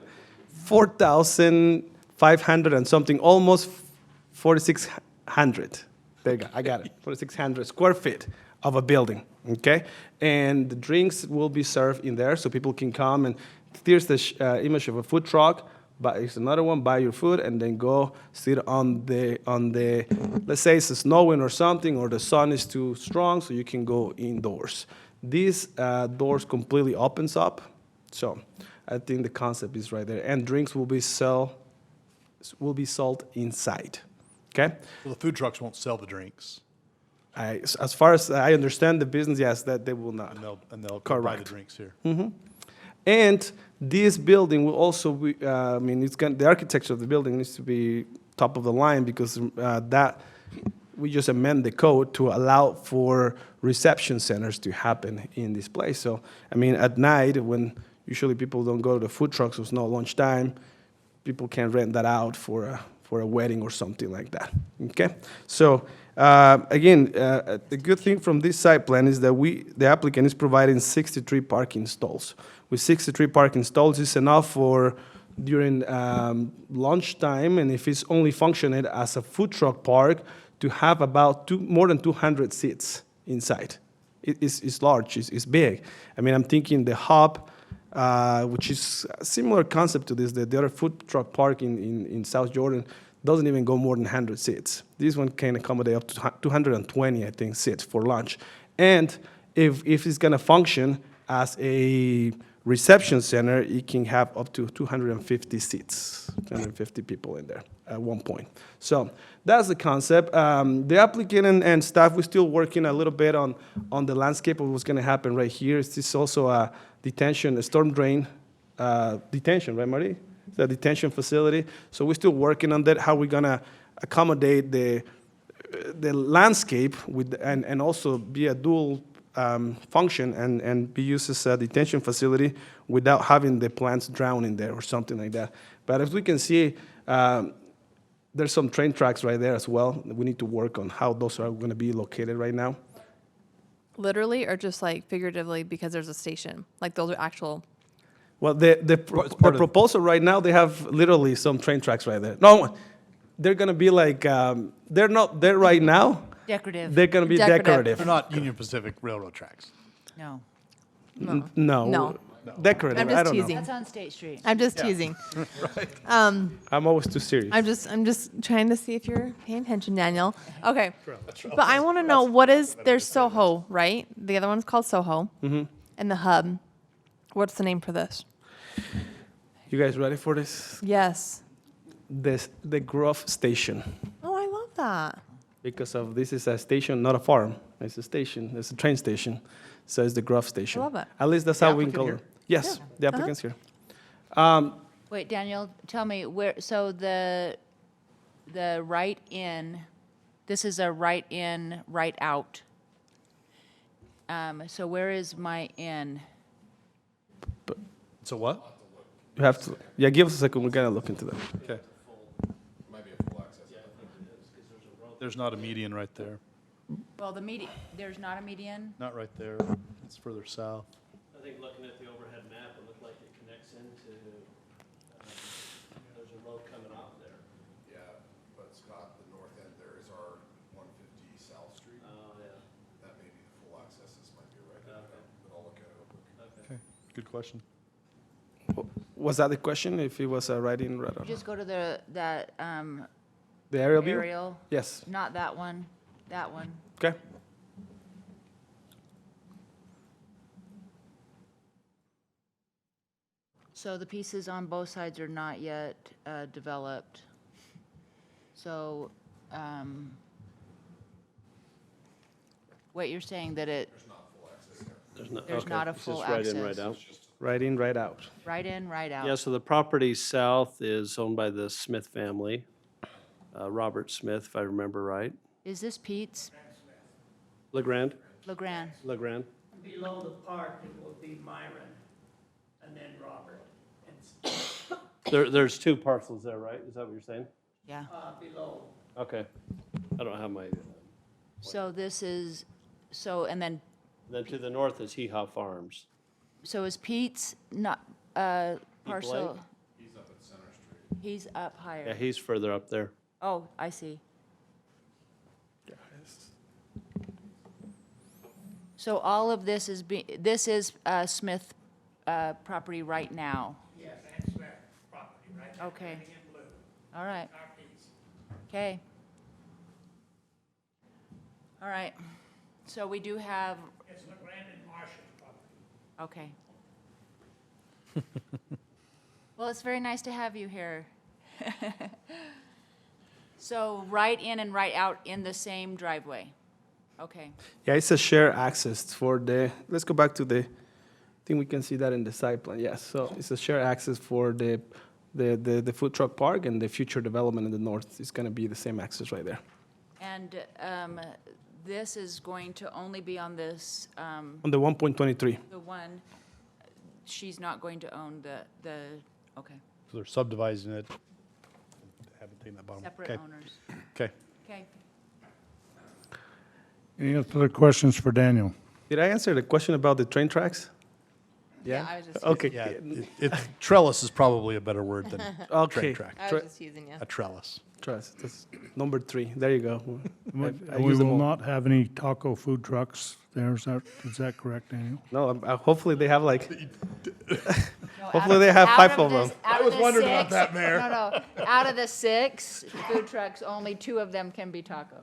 4,500 and something, almost 4,600. There you go, I got it. 4,600 square feet of a building, okay? And the drinks will be served in there, so people can come, and here's the image of a food truck. But it's another one, buy your food, and then go sit on the, let's say it's snowing or something, or the sun is too strong, so you can go indoors. These doors completely opens up, so I think the concept is right there. And drinks will be sold inside, okay? So the food trucks won't sell the drinks, As far as I understand the business, yes, that they will not. and they'll buy the Correct. drinks here. And this building will also be, the architecture of the building needs to be top of the line, because we just amend the code to allow for reception centers to happen in this place. So, at night, when usually people don't go to the food trucks, there's no lunchtime, people can rent that out for a wedding or something like that, okay? So, again, the good thing from this site plan is that the applicant is providing 63 parking stalls. With 63 parking stalls, it's enough for during lunchtime, and if it's only functioning as a food truck park, to have about more than 200 seats inside. It's large, it's big. I'm thinking the hub, which is a similar concept to this, the other food truck park in South Jordan, doesn't even go more than 100 seats. This one can accommodate up to 220, I think, seats for lunch. And if it's gonna function as a reception center, it can have up to 250 seats, 250 people in there at one point. So that's the concept. The applicant and staff, we're still working a little bit on the landscape of what's gonna happen right here. This is also a storm drain detention, right, Marty? It's a detention facility. So we're still working on that, how we're gonna accommodate the landscape and also be a dual function and be used as a detention facility without having the plants drown in there or something like that. But as we can see, there's some train tracks right there as well. We need to work on how those are going to be located right now. Literally, or just like figuratively because there's a station? Like those are actual. Well, the proposal right now, they have literally some train tracks right there. No, they're going to be like, they're not there right now. Decorative. They're going to be decorative. They're not Union Pacific Railroad tracks. No. No. Decorative. I'm just I don't teasing. know. That's on State Street. I'm just teasing. I'm always too serious. I'm just trying to see if you're paying attention, Daniel. Okay. But I want to know there's Soho, right? The other one's called Soho. And the hub. What's the name for this? You guys ready for this? Yes. The Grove Station. Oh, I love that. Because this is a station, not a farm. It's a station. It's a train station. So it's the Grove Station. I love it. At least that's how we call it. Yes, the applicant's here. Wait, Daniel, tell me where, so the right in, this is a right in, right out. So where is my in? So what? You have to, give us a second. We're going to look into that. Okay. There's not a median right there. Well, there's not a median? Not right there. It's further south. I think looking at the overhead map, it looked like it connects into, there's a road coming off there. Yeah, but Scott, the north end there is our Good question. Was that the question, if it was a write-in, write-out? Just go to the The aerial view? aerial, Yes, not that one, that one. okay. So the pieces on both sides are not yet developed. So, what you're saying that there's okay, not a it's full just right in, right access. out. Right in, right out. Right in, right out. Yeah, so the property south is owned by the Smith family, Robert Smith, if I remember right. Is this Pete's? LeGrand? LeGrand? LeGrand? Below the park, it will be Myron, and then Robert. And There's two parcels there, right? Is that what you're saying? Yeah. below, Okay. I don't have my, So this is, so, and then, then to the north is Hee Haw Farms. so is Pete's not, parcel? He's up at Center Street. He's up Yeah, higher. he's further up there. Oh, I see. So all of this is this is Smith property right now? yes, and Smith property, right? That's Okay. everything in blue, All right, our piece. okay. All right, so we do have, It's LeGrand and Marshall's property. okay. Well, it's very nice to have you here. So right in and right out in the same driveway? Okay, Yeah, it's a shared access for the, let's go back to the, I think we can see that in the site plan, yes. So it's a shared access for the food truck park, and the future development in the north is gonna be the same access right there. and this is going to only be on this, On the 1.23, the one, she's not going to own the, okay, So they're subdividing it. Haven't taken that bottom. separate Okay. owners. Okay. Okay. Any other questions for Daniel? did I answer the question about the train tracks? Yeah, I was just, Okay. Yeah, trellis is probably a better word than Okay. train track. I was just using you. A trellis. Trust, that's number 3, there you go. I We use them will all. not have any taco food trucks there, is that correct, Daniel? No, hopefully they have like, No, hopefully they have 5 of them. I was wondering about that, Mayor. No, out of the 6 food trucks, only 2 of them can be taco.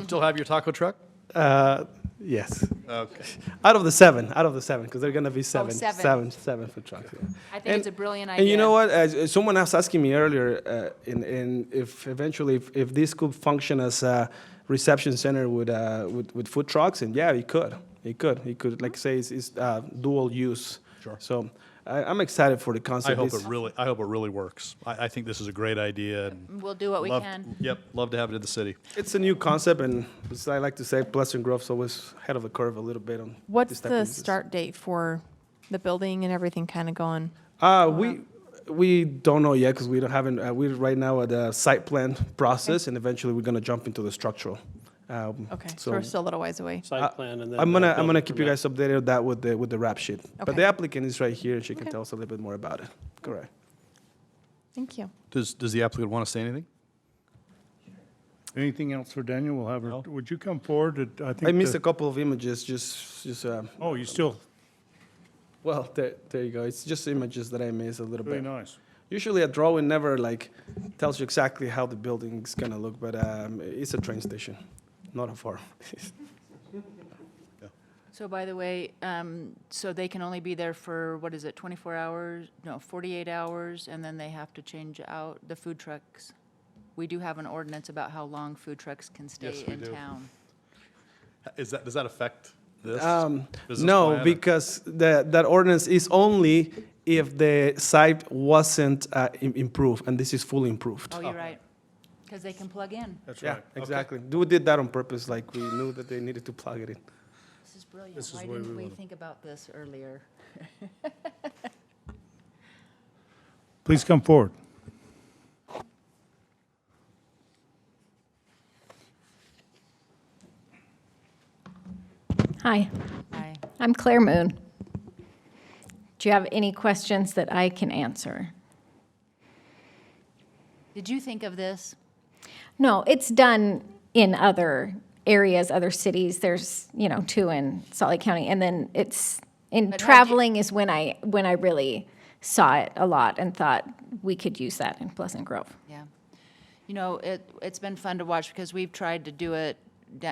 Still have your taco truck? Yes. Okay. Out of the 7, because they're gonna be 7 7. food trucks. Yeah. I think it's a brilliant idea. And you know what? Someone was asking me earlier, in if eventually if this could function as a reception center with food trucks, and yeah, it could. Like I say, it's dual use. Sure. So I'm excited for the concept. I hope It's- it really works. I think this is a great idea. And We'll do what we love- can. Yep, love to have it in the city. It's a new concept, and as I like to say, Pleasant Grove's always ahead of the curve a little bit on. What's this type of the uses. start date for the building and everything kind of going? We don't know yet because we don't haven't. We're right now at the site plan process, and eventually we're gonna jump into the structural. Okay, so we're still a little ways away. Site plan and then. I'm the gonna building keep you permit. guys updated on that with the rap sheet. But Okay. the applicant is right here, and she can Okay. tell us a little bit more about it. Correct. Thank you. Does the applicant want to say anything? Anything else for Daniel? We'll have her, would you come forward? I think I missed the- a couple of images. Just Oh, you still, well, there you go. It's just images that I missed a little really bit. nice. Usually a drawing never like tells you exactly how the building's gonna look, but it's a train station, not a farm. So by the way, so they can only be there for, what is it, 24 hours? No, 48 hours, and then they have to change out the food trucks. We do have an ordinance about how long food trucks can stay Yes, we in do. town. Does that affect this? business No, plan, or- because that ordinance is only if the site wasn't improved, and this is fully improved. Oh, you're right, because they can plug in. That's Yeah, right. exactly. We did that on purpose, like we knew that they needed to plug it in. This is brilliant. This is Why the way didn't we we want it. think about this earlier? Please come forward. Hi, Hi. I'm Claire Moon. Do you have any questions that I can answer? Did you think of this? No, it's done in other areas, other cities. There's, 2 in Salt Lake County, and then In But had you- traveling is when I really saw it a lot and thought we could use that in Pleasant Grove. Yeah. You know, it's been fun to watch because we've tried to do it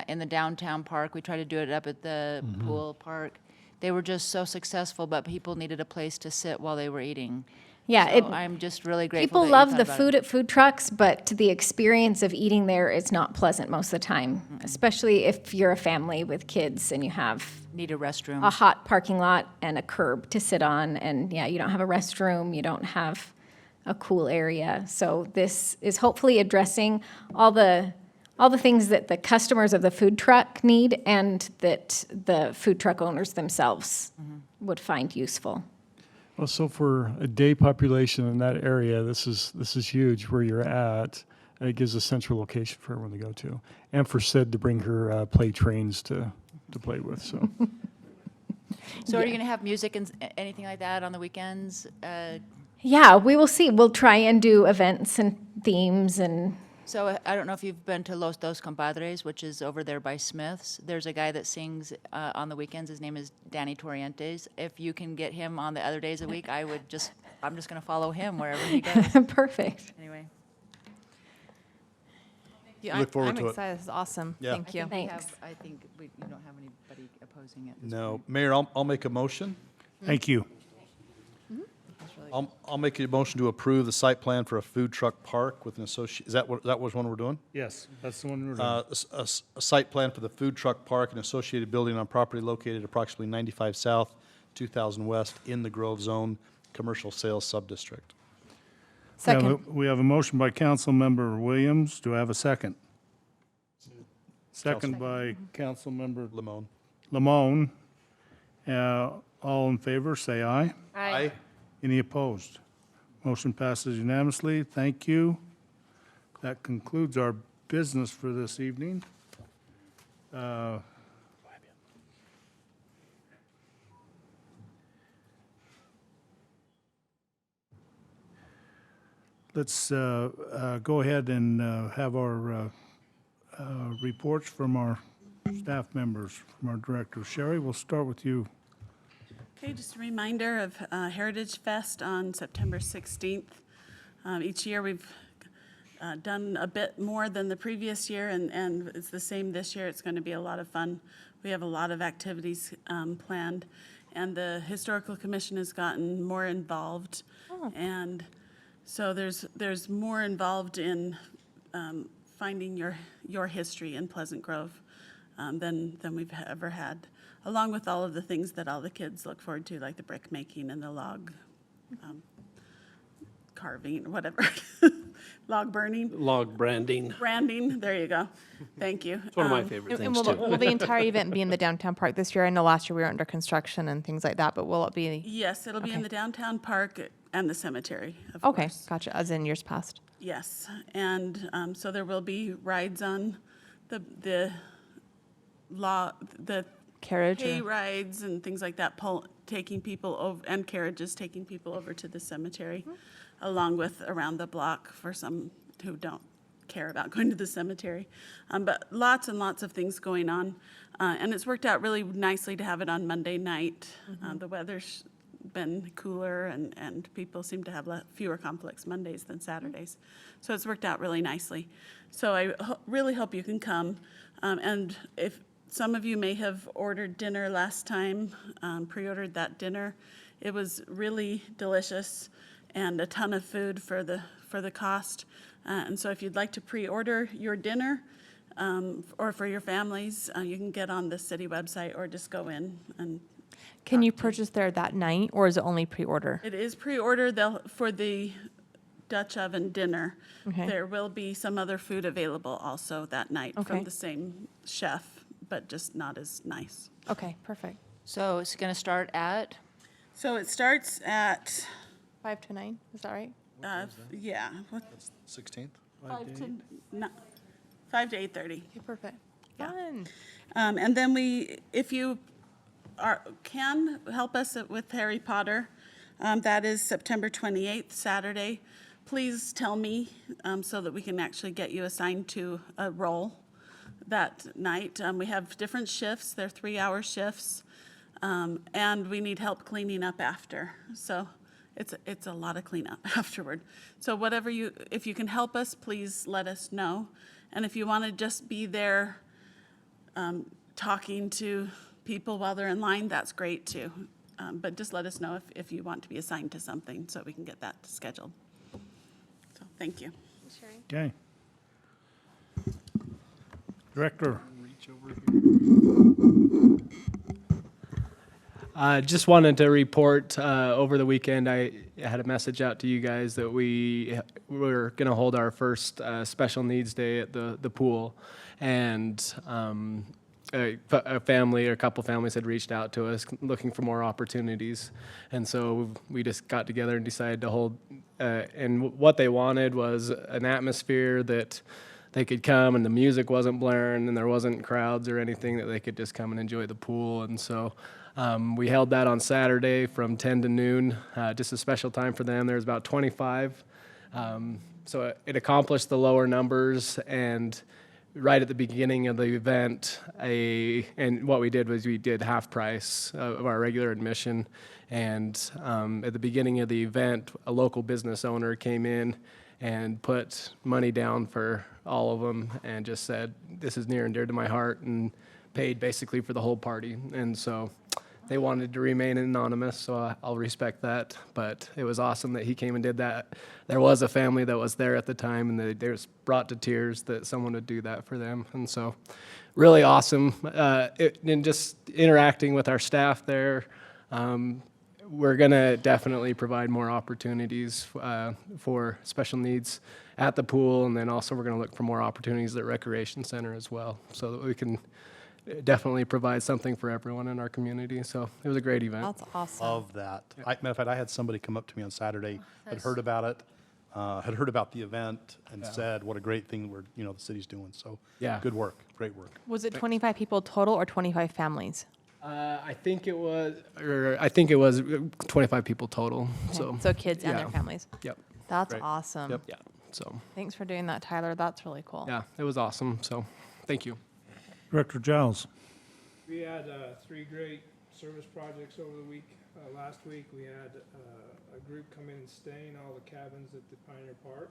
in the downtown park. We tried to do it up at the pool park. They were just so successful, but people needed a place to sit while they were eating. Yeah, So I'm just really grateful people that you love thought the about food it. at food trucks, but the experience of eating there is not pleasant most of the time, especially if you're a family with kids and you have Need a restroom. a hot parking lot and a curb to sit on, and yeah, you don't have a restroom, you don't have a cool area. So this is hopefully addressing all the things that the customers of the food truck need and that the food truck owners themselves would find useful. Well, so for a day population in that area, this is huge where you're at. It gives a central location for everyone to go to, and for Sid to bring her play trains to play with. So So are you going to have music and anything like that on the weekends? Yeah, we will see. We'll try and do events and themes and So I don't know if you've been to Los Dos Compadres, which is over there by Smith's. There's a guy that sings on the weekends. His name is Danny Torrientes. If you can get him on the other days a week, I'm just going to follow him wherever he goes. perfect. Anyway. Yeah, Look forward I'm to it. excited. This is awesome. Yeah. Thank you. Thanks. I think we don't have anybody opposing it. No. Mayor, I'll make a motion. Thank you. I'll make a motion to approve the site plan for a food truck park with an associate, that was one we're doing? Yes, that's the one we're doing. A site plan for the food truck park and associated building on property located approximately 95 South, 2000 West in the Grove Zone Commercial Sales Subdistrict. Second. We have a motion by Councilmember Williams. Do I have a second? Second by Councilmember Limon. Lamone. All in favor, say aye. Aye. Any opposed? Motion passes unanimously. Thank you. That concludes our business for this evening. Let's go ahead and have our reports from our staff members, from our directors. Sherry, we'll start with you. Okay, just a reminder of Heritage Fest on September 16th. Each year we've done a bit more than the previous year, and it's the same this year. It's going to be a lot of fun. We have a lot of activities planned, and the Historical Commission has gotten more involved. And so there's more involved in finding your history in Pleasant Grove than we've ever had, along with all of the things that all the kids look forward to, like the brick making and the log carving, whatever, log burning, Log branding. branding, there you go. Thank you. It's one of my favorite And things, will too. the entire event be in the downtown park this year? I know last year we were under construction and things like that, but will it be? Yes, it'll be in Okay. the downtown park and the cemetery, of Okay, course. gotcha, as in years past. Yes, and so there will be rides on the Carriage hay or? rides and things like that, taking people over, and carriages taking people over to the cemetery, along with around the block for some who don't care about going to the cemetery. But lots and lots of things going on. And it's worked out really nicely to have it on Monday night. The weather's been cooler and people seem to have fewer conflicts Mondays than Saturdays. So it's worked out really nicely. So I really hope you can come. And if some of you may have ordered dinner last time, pre-ordered that dinner. It was really delicious and a ton of food for the cost. And so if you'd like to pre-order your dinner or for your families, you can get on the city website or just go in and. Can you purchase there that night, or is it only pre-order? It is pre-order for the Dutch oven dinner. Okay. There will be some other food available also that night Okay. from the same chef, but just not as nice. Okay, perfect. So it's going to start at? So it starts at 5 to 9, is that right? yeah, 16th? 5 to 8:30. Okay, perfect. Fun. And then if you can help us with Harry Potter, that is September 28th, Saturday. Please tell me so that we can actually get you assigned to a role that night. We have different shifts. They're 3-hour shifts. And we need help cleaning up after. So it's a lot of cleanup afterward. So whatever if you can help us, please let us know. And if you want to just be there talking to people while they're in line, that's great too. But just let us know if you want to be assigned to something so we can get that scheduled. So thank you. Okay. Director. Just wanted to report, over the weekend, I had a message out to you guys that we were going to hold our first special needs day at the pool. And a family or a couple families had reached out to us looking for more opportunities. And so we just got together and decided to hold, and what they wanted was an atmosphere that they could come and the music wasn't blaring and there wasn't crowds or anything, that they could just come and enjoy the pool. And so we held that on Saturday from 10 to noon, just a special time for them. There was about 25. So it accomplished the lower numbers, and right at the beginning of the event, and what we did was we did half price of our regular admission. And at the beginning of the event, a local business owner came in and put money down for all of them and just said, this is near and dear to my heart, and paid basically for the whole party. And so they wanted to remain anonymous, so I'll respect that. But it was awesome that he came and did that. There was a family that was there at the time, and they was brought to tears that someone would do that for them. And so really awesome. And just interacting with our staff there, we're going to definitely provide more opportunities for special needs at the pool, and then also we're going to look for more opportunities at Recreation Center as well, so that we can definitely provide something for everyone in our community. So it was a great event. That's awesome. Love that. Matter of fact, I had somebody come up to me on Saturday, had heard about it, had heard about the event, and said what a great thing the city's doing. So Yeah. good work, great work. Was it 25 people total or 25 families? I think it was 25 people total. Okay. So So kids and yeah. their families. Yep. That's Great. awesome. Yep. Yeah. So Thanks for doing that, Tyler. That's really cool. yeah, it was awesome. So thank you. Director Giles. We had 3 great service projects over the week. Last week, we had a group come in and stain all the cabins at the Pioneer Park.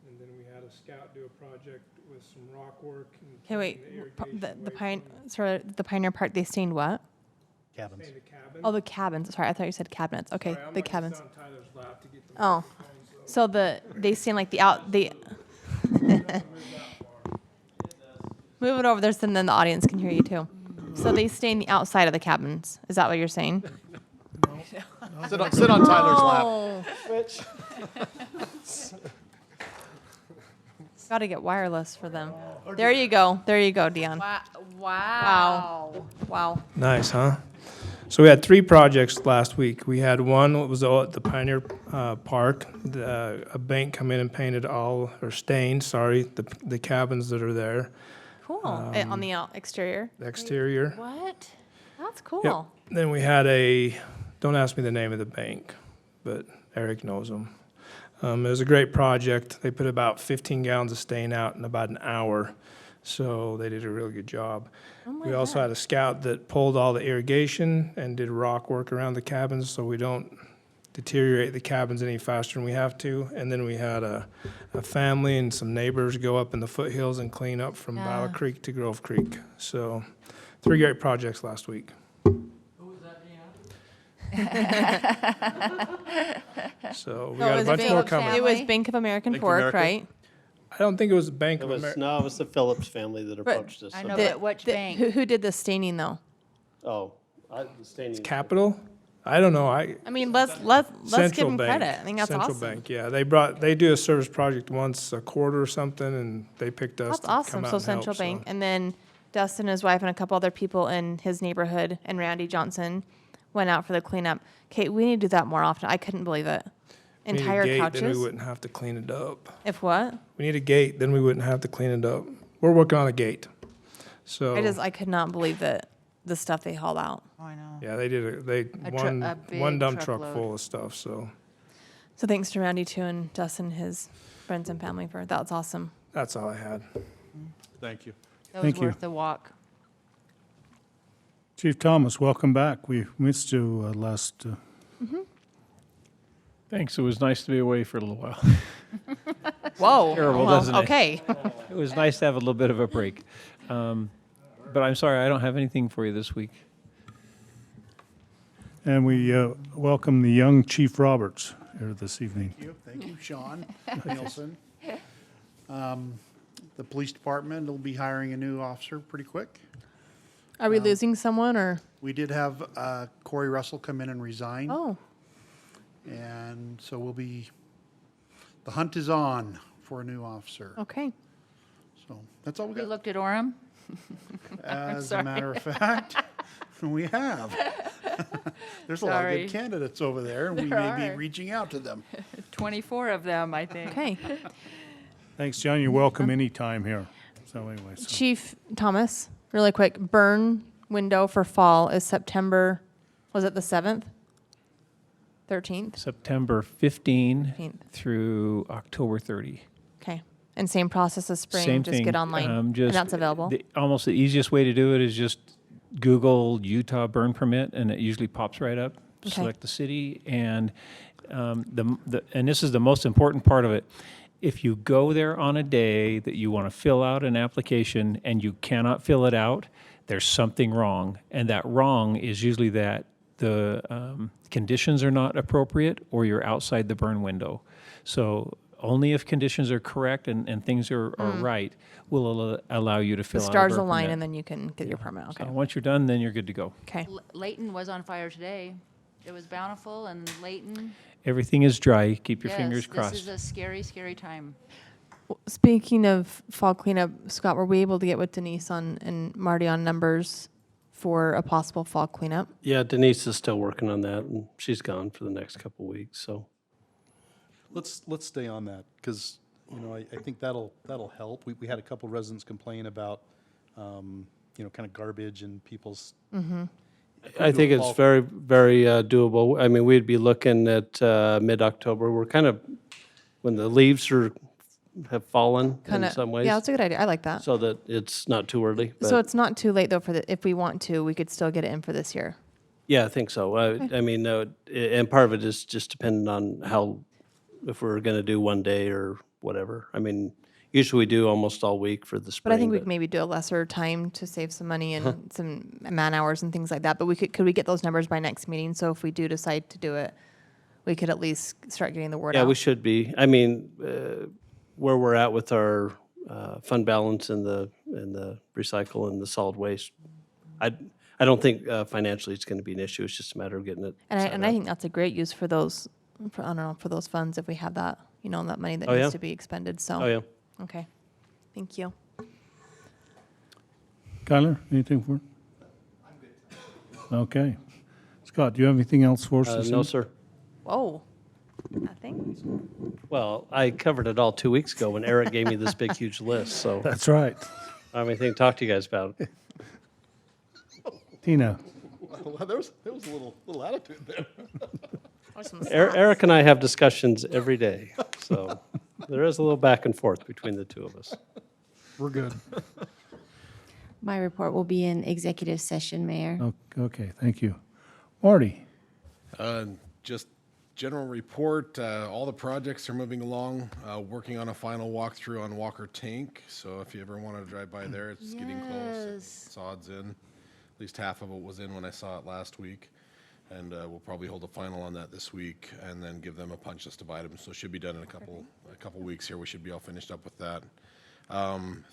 And then we had a scout do a project with some rock work. Okay, wait. taking irrigation The Pioneer Park, they stained what? Cabins. Stain the cabin. Oh, the cabins. Sorry, I thought you said cabinets. Okay, Sorry, I'm the like, cabins. it's on Tyler's lap to get the Oh, microphone, so they stain like the move it over there so then the audience can hear you too. So they stain the outside of the cabins. Is that what you're saying? Sit on Tyler's lap. Oh. Got to get wireless for them. There you go. There you go, Dion. Wow. Wow. Nice, huh? So we had 3 projects last week. We had one that was all at the Pioneer Park. A bank come in and painted stained, the cabins that are there. Cool. On the exterior. The exterior. What? That's cool. Yep. Then we had don't ask me the name of the bank, but Eric knows them. It was a great project. They put about 15 gallons of stain out in about an hour, so they did a really good job. We also had a scout that pulled all the irrigation and did rock work around the cabins so we don't deteriorate the cabins any faster than we have to. And then we had a family and some neighbors go up in the foothills and clean up from Battle Creek to Grove Creek. So 3 great projects last week. So we got a bunch more coming. It was Bank of American Bank of Fork, America? right? I don't think it was Bank It of was, America. no, it was the Phillips family that approached us. I so- know, but which bank? Who did the staining though? Oh, the staining. Capital? I don't know. I mean, let's give Central them Bank. credit. I think that's Central awesome. Bank, yeah. They do a service project once a quarter or something, and they picked us That's to come awesome. out So and help, Central Bank, and then Dustin, his wife, and a couple other people in his neighborhood, and Randy Johnson went out for the cleanup. Kate, we need to do that more often. I couldn't believe it. We need a Entire gate, couches. then we wouldn't have to clean it up. If what? We need a gate, then we wouldn't have to clean it up. We're working on a gate. So, I could not believe that the stuff they hauled out. I know. yeah, they did a one big dump truck truckload. full of stuff, so So thanks to Randy too, and Dustin, his friends and family for that's awesome. that's all I had. Thank you. That was Thank you. worth the walk. Chief Thomas, welcome back. We missed you last. Thanks. It was nice to be away for a little while. Whoa. Terrible, Well, doesn't it? okay. It was nice to have a little bit of a break. But I'm sorry, I don't have anything for you this week. And we welcome the young Chief Roberts here this evening. Thank you, Sean Nielsen. The police department will be hiring a new officer pretty quick. Are we losing someone or? We did have Corey Russell come in and resign. Oh, And so the hunt is on for a new officer. okay. So that's all we We got. looked at Orem. As a sorry. matter of fact, we have. There's a lot of Sorry. good candidates over there, and we There may be are. reaching out to them. 24 of them, I think. Okay. Thanks, John. You're welcome anytime here. So anyway, so Chief Thomas, really quick, burn window for fall is September, was it the 7th? 13th? September 15 15th. through October 30. Okay. And same process as spring, Same just thing. get online, and Just that's available? Almost the easiest way to do it is just Google Utah burn permit, and it usually pops right up. Okay. Select the city, and and this is the most important part of it. If you go there on a day that you want to fill out an application and you cannot fill it out, there's something wrong, and that wrong is usually that the conditions are not appropriate or you're outside the burn window. So only if conditions are correct and things are right will allow you to The fill out a stars burn align permit. and then you can get your permit, okay. So once you're done, then you're good to go. Okay. Layton was on fire today. It was Bountiful and Layton. Everything is dry. Keep your Yes, fingers crossed. This is a scary, scary time. Speaking of fall cleanup, Scott, were we able to get with Denise and Marty on numbers for a possible fall cleanup? Yeah, Denise is still working on that, and she's gone for the next couple weeks, so. Let's stay on that, because, I think that'll help. We had a couple residents complain about, kind of garbage and people's. I think it's very, very doable. I mean, we'd be looking at mid-October. We're kind of, when the leaves have fallen in some ways. Yeah, that's a good idea. I like that. So that it's not too early. So but- it's not too late though if we want to, we could still get it in for this year. Yeah, I think so. I mean, and part of it is just dependent on how, if we're going to do one day or whatever. I mean, usually we do almost all week for the spring. But I think we could maybe do a lesser time to save some money and some man hours and things like that. But could we get those numbers by next meeting? So if we do decide to do it, we could at least start getting the word out. Yeah, we should be. I mean, where we're at with our fund balance and the recycle and the solid waste, I don't think financially it's going to be an issue. It's just a matter of getting it. And I think that's a great use for those, I don't know, for those funds if we have that, that money that Oh, yeah. needs to be expended. So. Oh, yeah. Okay. Thank you. Kyler, anything for? I'm good. Okay. Scott, do you have anything else for us? this No, evening? sir. Whoa. Nothing? Well, I covered it all 2 weeks ago when Eric gave me this big, huge list, so. That's right. I don't have anything to talk to you guys about. Tina, Well, there was a little attitude there. Eric and I have discussions every day, so there is a little back and forth between the two of us. We're good. My report will be in executive session, Mayor. okay, thank you. Marty, Just general report, all the projects are moving along, working on a final walkthrough on Walker Tank. So if you ever want to drive by there, it's getting close. Sod's in. At least half of it was in when I saw it last week. And we'll probably hold a final on that this week and then give them a punch list of items. So it should be done in a couple weeks here. We should be all finished up with that.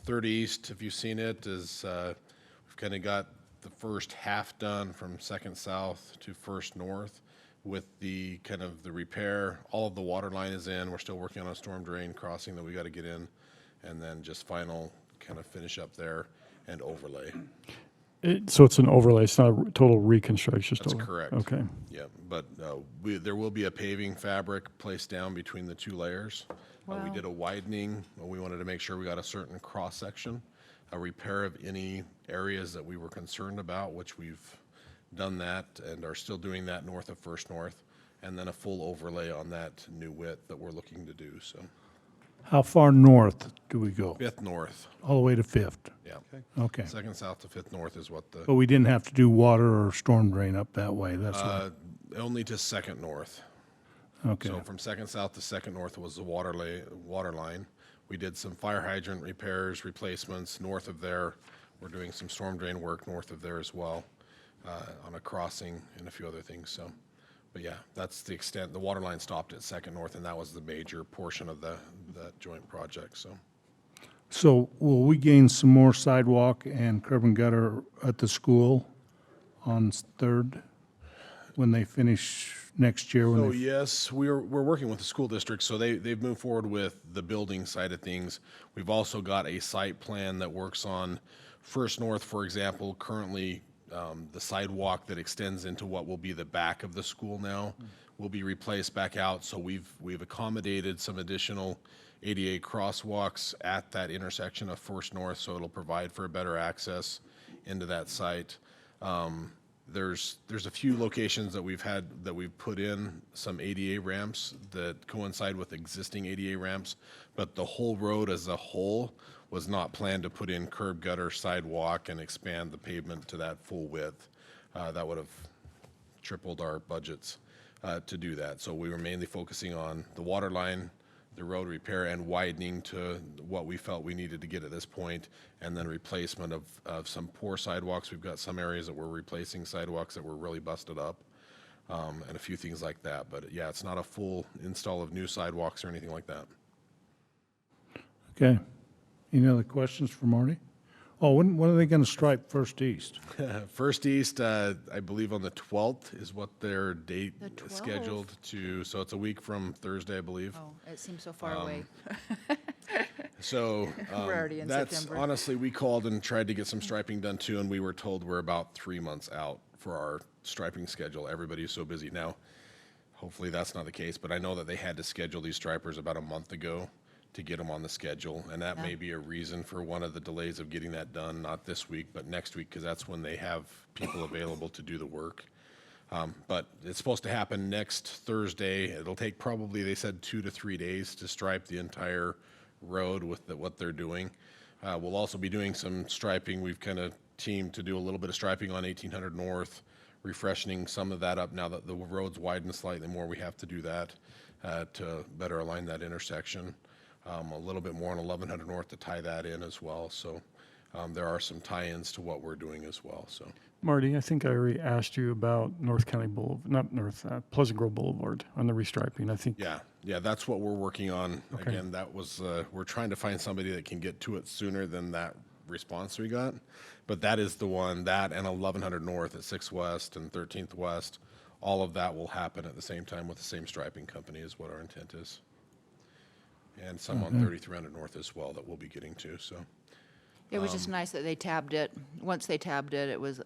Third East, if you've seen it, is we've kind of got the first half done from Second South to First North with the kind of the repair. All of the water line is in. We're still working on a storm drain crossing that we got to get in, and then just final kind of finish up there and overlay. So it's an overlay, it's not a total reconstruction? That's correct. Okay. Yeah, but there will be a paving fabric placed down between the two layers. We did a widening. We wanted to make sure we got a certain cross-section, a repair of any areas that we were concerned about, which we've done that and are still doing that north of First North, and then a full overlay on that new width that we're looking to do, so. How far north do we go? Fifth North, All the way to Fifth? yeah. Okay. Second south to Fifth North is what the, But we didn't have to do water or storm drain up that way, that's what, only to Second North. okay. So from Second South to Second North was the water line. We did some fire hydrant repairs, replacements north of there. We're doing some storm drain work north of there as well, on a crossing and a few other things, so. But yeah, that's the extent, the water line stopped at Second North, and that was the major portion of that joint project, so. So will we gain some more sidewalk and curb and gutter at the school on Third when they finish next year? So yes, we're working with the school district, so they've moved forward with the building side of things. We've also got a site plan that works on First North, for example. Currently, the sidewalk that extends into what will be the back of the school now will be replaced back out. So we've accommodated some additional ADA crosswalks at that intersection of First North, so it'll provide for a better access into that site. There's a few locations that we've put in some ADA ramps that coincide with existing ADA ramps, but the whole road as a whole was not planned to put in curb, gutter, sidewalk, and expand the pavement to that full width. That would have tripled our budgets to do that. So we were mainly focusing on the water line, the road repair, and widening to what we felt we needed to get at this point, and then replacement of some poor sidewalks. We've got some areas that we're replacing sidewalks that were really busted up, and a few things like that. But yeah, it's not a full install of new sidewalks or anything like that. Okay. Any other questions for Marty? Oh, when are they going to stripe First East? First East, I believe on the 12th is what their date The is 12th? scheduled to, so it's a week from Thursday, I believe. Oh, it seems so far away. So We're already in that's September. honestly, we called and tried to get some striping done too, and we were told we're about 3 months out for our striping schedule. Everybody's so busy now. Hopefully that's not the case, but I know that they had to schedule these stripers about a month ago to get them on the schedule, and that may be a reason for one of the delays of getting that done, not this week, but next week, because that's when they have people available to do the work. But it's supposed to happen next Thursday. It'll take probably, they said, 2 to 3 days to stripe the entire road with what they're doing. We'll also be doing some striping. We've kind of teamed to do a little bit of striping on 1800 North, refreshing some of that up. Now that the road's widened slightly more, we have to do that to better align that intersection. A little bit more on 1100 North to tie that in as well. So there are some tie-ins to what we're doing as well. So Marty, I think I already asked you about North County Boulevard, not North, Pleasant Grove Boulevard on the restriping. I think. yeah, that's what we're working on. Okay. Again, that was we're trying to find somebody that can get to it sooner than that response we got. But that is the one, that and 1100 North at 6 West and 13th West. All of that will happen at the same time with the same striping company is what our intent is. And some on 3300 North as well that we'll be getting to, so. It was just nice that they tabbed it. Once they tabbed it, it was,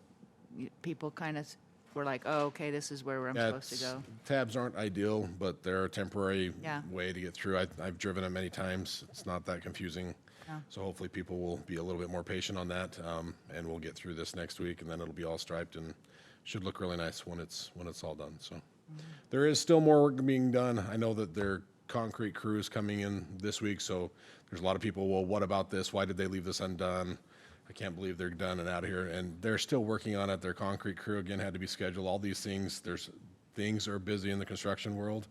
people kind of were like, oh, okay, this is where I'm supposed to go. Tabs aren't ideal, but they're a temporary Yeah. way to get through. I've driven them many times. It's not that confusing. No. So hopefully people will be a little bit more patient on that, and we'll get through this next week, and then it'll be all striped and should look really nice when it's all done, so. There is still more work being done. I know that their concrete crew is coming in this week, so there's a lot of people, well, what about this? Why did they leave this undone? I can't believe they're done and out of here. And they're still working on it. Their concrete crew, again, had to be scheduled. All these things, things are busy in the construction world.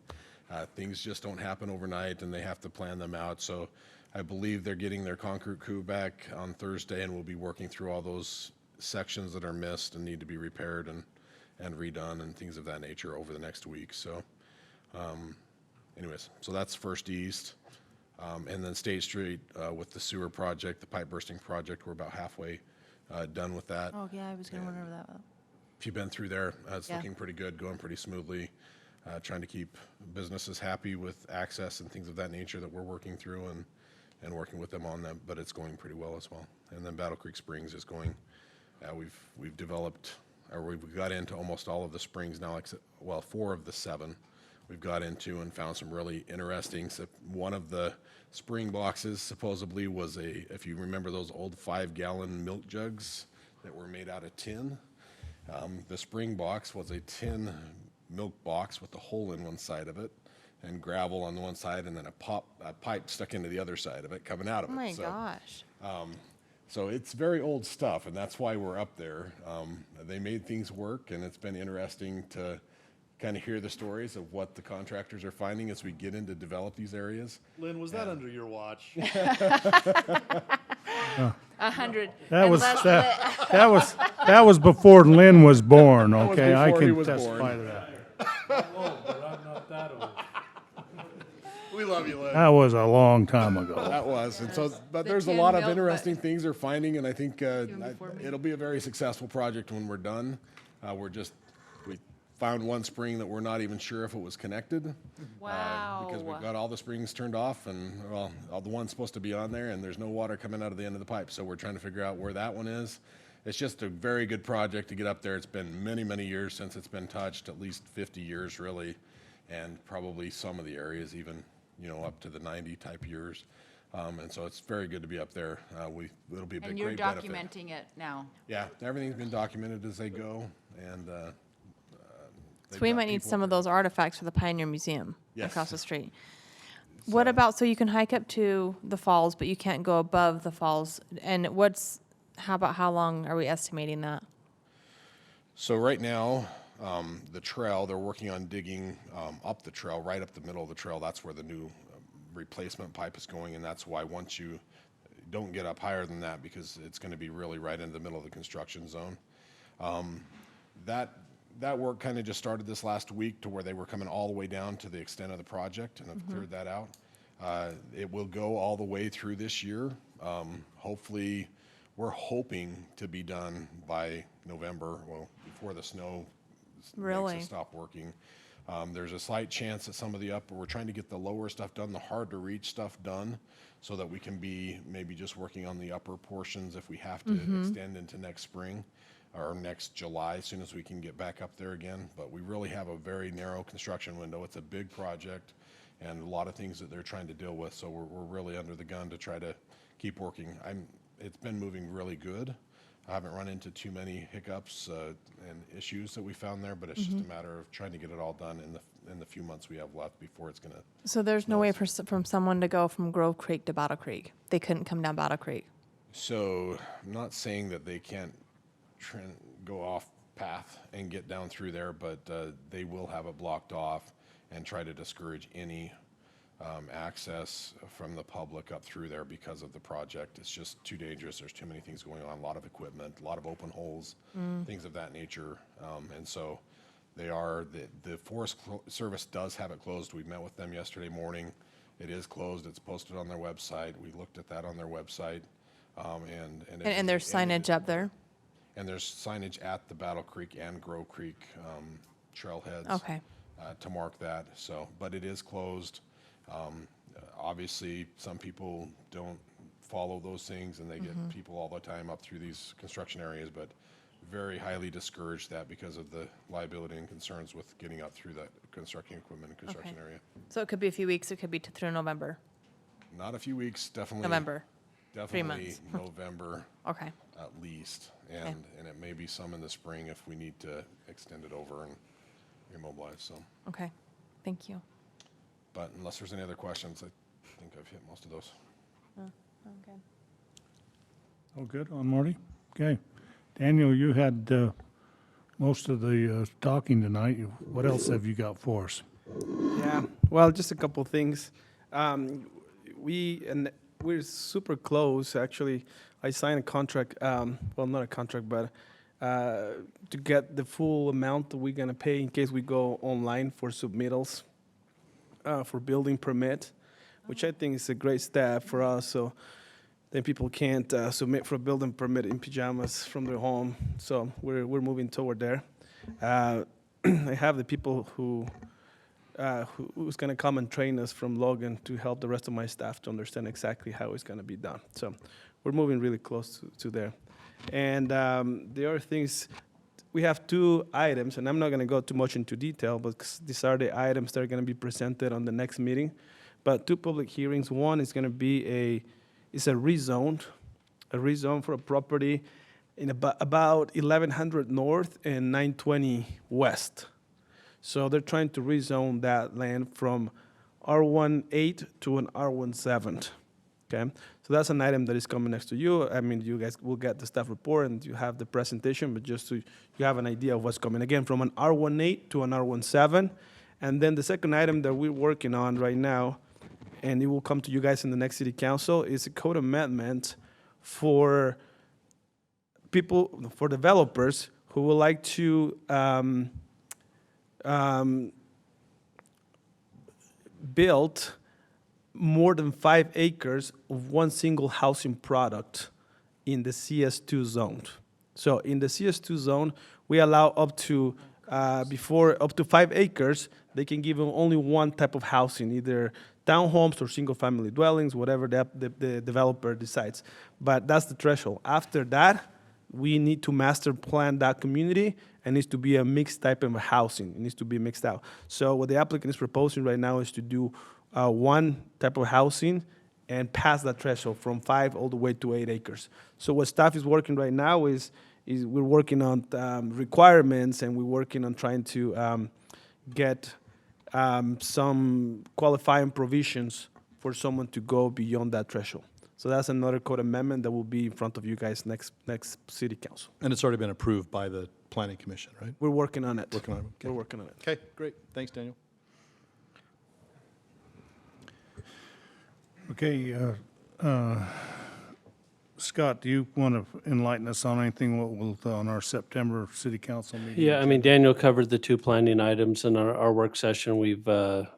Things just don't happen overnight, and they have to plan them out. So I believe they're getting their concrete crew back on Thursday, and we'll be working through all those sections that are missed and need to be repaired and redone and things of that nature over the next week. So anyways, so that's First East. And then State Street with the sewer project, the pipe bursting project, we're about halfway done with that. Oh, yeah, I was going to wonder that. If you've been through there, it's Yeah. looking pretty good, going pretty smoothly. Trying to keep businesses happy with access and things of that nature that we're working through and working with them on them, but it's going pretty well as well. And then Battle Creek Springs is going, we've developed, or we've got into almost all of the springs now, except, well, 4 of the 7 we've got into and found some really interesting. So one of the spring boxes supposedly was if you remember those old 5-gallon milk jugs that were made out of tin, the spring box was a tin milk box with a hole in one side of it. and gravel on the one side, and then a pipe stuck into the other side of it coming out of Oh it. my So, gosh. So it's very old stuff, and that's why we're up there. They made things work, and it's been interesting to kind of hear the stories of what the contractors are finding as we get in to develop these areas. Lynn, was that under your watch? 100. That was, unless that was before Lynn was born, That was okay? I before he can was testify born. to that. I'm not that old. We love you, Lynn. That was a long time ago. That was, and so, but the there's a tin lot of milk, interesting things they're finding, and I think before me. it'll be a very successful project when we're done. We found one spring that we're not even sure if it was connected. Wow. Because we've got all the springs turned off, and, well, all the one's supposed to be on there, and there's no water coming out of the end of the pipe, so we're trying to figure out where that one is. It's just a very good project to get up there. It's been many, many years since it's been touched, at least 50 years, really, and probably some of the areas even, up to the 90 type years. And so it's very good to be up there. It'll be a And you're great benefit. documenting it now. Yeah, everything's been documented as they go, and So we might need some of those artifacts for the Pioneer Museum Yes. across the street. What about, so you can hike up to the falls, but you can't go above the falls? And how about how long are we estimating that? So right now, the trail, they're working on digging up the trail, right up the middle of the trail. That's where the new replacement pipe is going, and that's why once you don't get up higher than that, because it's going to be really right in the middle of the construction zone. That work kind of just started this last week to where they were coming all the way down to the extent of the project and have cleared that out. It will go all the way through this year. Hopefully, we're hoping to be done by November, well, before the snow Really? makes it stop working. There's a slight chance that some of the upper, we're trying to get the lower stuff done, the hard to reach stuff done, so that we can be maybe just working on the upper portions if we have to extend into next spring or next July, as soon as we can get back up there again. But we really have a very narrow construction window. It's a big project and a lot of things that they're trying to deal with. So we're really under the gun to try to keep working. It's been moving really good. I haven't run into too many hiccups and issues that we found there, but it's just a matter of trying to get it all done in the few months we have left before it's gonna. So there's no way from someone to go from Grove Creek to Battle Creek? They couldn't come down Battle Creek? So I'm not saying that they can't go off path and get down through there, but they will have it blocked off and try to discourage any access from the public up through there because of the project. It's just too dangerous. There's too many things going on, a lot of equipment, a lot of open holes, things of that nature. And so the Forest Service does have it closed. We met with them yesterday morning. It is closed. It's posted on their website. We looked at that on their website. And there's signage up there? And there's signage at the Battle Creek and Grove Creek trailheads. Okay. To mark that, but it is closed. Obviously, some people don't follow those things, and they get people all the time up through these construction areas, but very highly discourage that because of the liability and concerns with getting up through that construction equipment and construction area. So it could be a few weeks, it could be through November? Not a few weeks, definitely. November? 3 Definitely months. November. Okay. At least, and it may be some in the spring if we need to extend it over and immobilize, so. Okay, thank you. But unless there's any other questions, I think I've hit most of those. Okay. Oh, good on Marty? Okay. Daniel, you had most of the talking tonight. What else have you got for us? Yeah, well, just a couple things. We're super close, actually. I signed a contract, well, not a contract, but to get the full amount that we're gonna pay in case we go online for submittals for building permit, which I think is a great step for us. So then people can't submit for a building permit in pajamas from their home. So we're moving toward there. I have the people who's going to come and train us from Logan to help the rest of my staff to understand exactly how it's going to be done. So we're moving really close to there. And the other things, we have 2 items, and I'm not going to go too much into detail, but these are the items that are going to be presented on the next meeting. But 2 public hearings. One is going to be a rezone for a property in about 1100 North and 920 West. So they're trying to rezone that land from R18 to an R17. Okay, so that's an item that is coming next to you. I mean, you guys will get the staff report and you have the presentation, but just so you have an idea of what's coming. Again, from an R18 to an R17. And then the second item that we're working on right now, and it will come to you guys in the next city council, is a code amendment for people, for developers who would like to build more than 5 acres of one single housing product in the CS2 zone. So in the CS2 zone, we allow up to up to 5 acres, they can give them only one type of housing, either townhomes or single-family dwellings, whatever the developer decides. But that's the threshold. After that, we need to master plan that community, and it needs to be a mixed type of housing. It needs to be mixed out. So what the applicant is proposing right now is to do one type of housing and pass that threshold from 5 all the way to 8 acres. So what staff is working right now is we're working on requirements, and we're working on trying to get some qualifying provisions for someone to go beyond that threshold. So that's another code amendment that will be in front of you guys next city council. And it's already been approved by the planning commission, right? We're working on it. Working on it. Okay. We're working on it. Okay, great. Thanks, Daniel. Okay, Scott, do you want to enlighten us on anything what will on our September city council meeting? Yeah, I mean, Daniel covered the 2 planning items in our work session. We've, the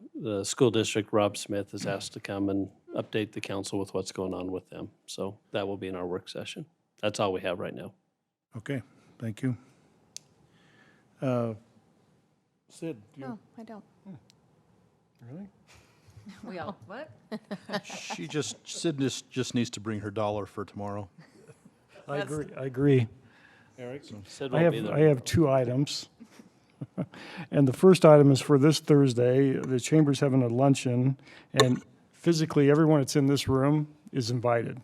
school district, Rob Smith, has asked to come and update the council with what's going on with them. So that will be in our work session. That's all we have right now. Okay, thank you. Sid? No, I don't. Really? We all, what? Sid just needs to bring her dollar for tomorrow. I agree. Eric? Sid I won't be there. have 2 items. And the first item is for this Thursday. The Chamber's having a luncheon, and physically, everyone that's in this room is invited,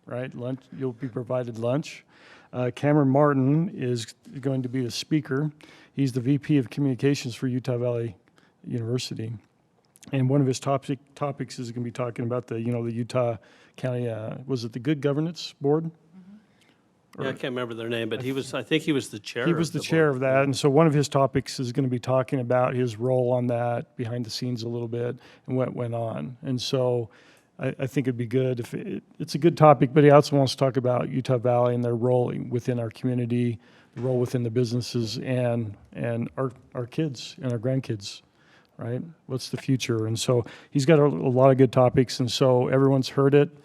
right? Lunch, you'll be provided lunch. Cameron Martin is going to be the speaker. He's the VP of Communications for Utah Valley University. And one of his topics is going to be talking about the Utah County, was it the Good Governance Board? Yeah, I can't remember their name, but I think he was the chair. He was the chair of that, and so one of his topics is going to be talking about his role on that, behind the scenes a little bit, and what went on. And so I think it'd be good if it's a good topic, but he also wants to talk about Utah Valley and their role within our community, the role within the businesses, and our kids and our grandkids, right? What's the future? And so he's got a lot of good topics, and so everyone's heard it.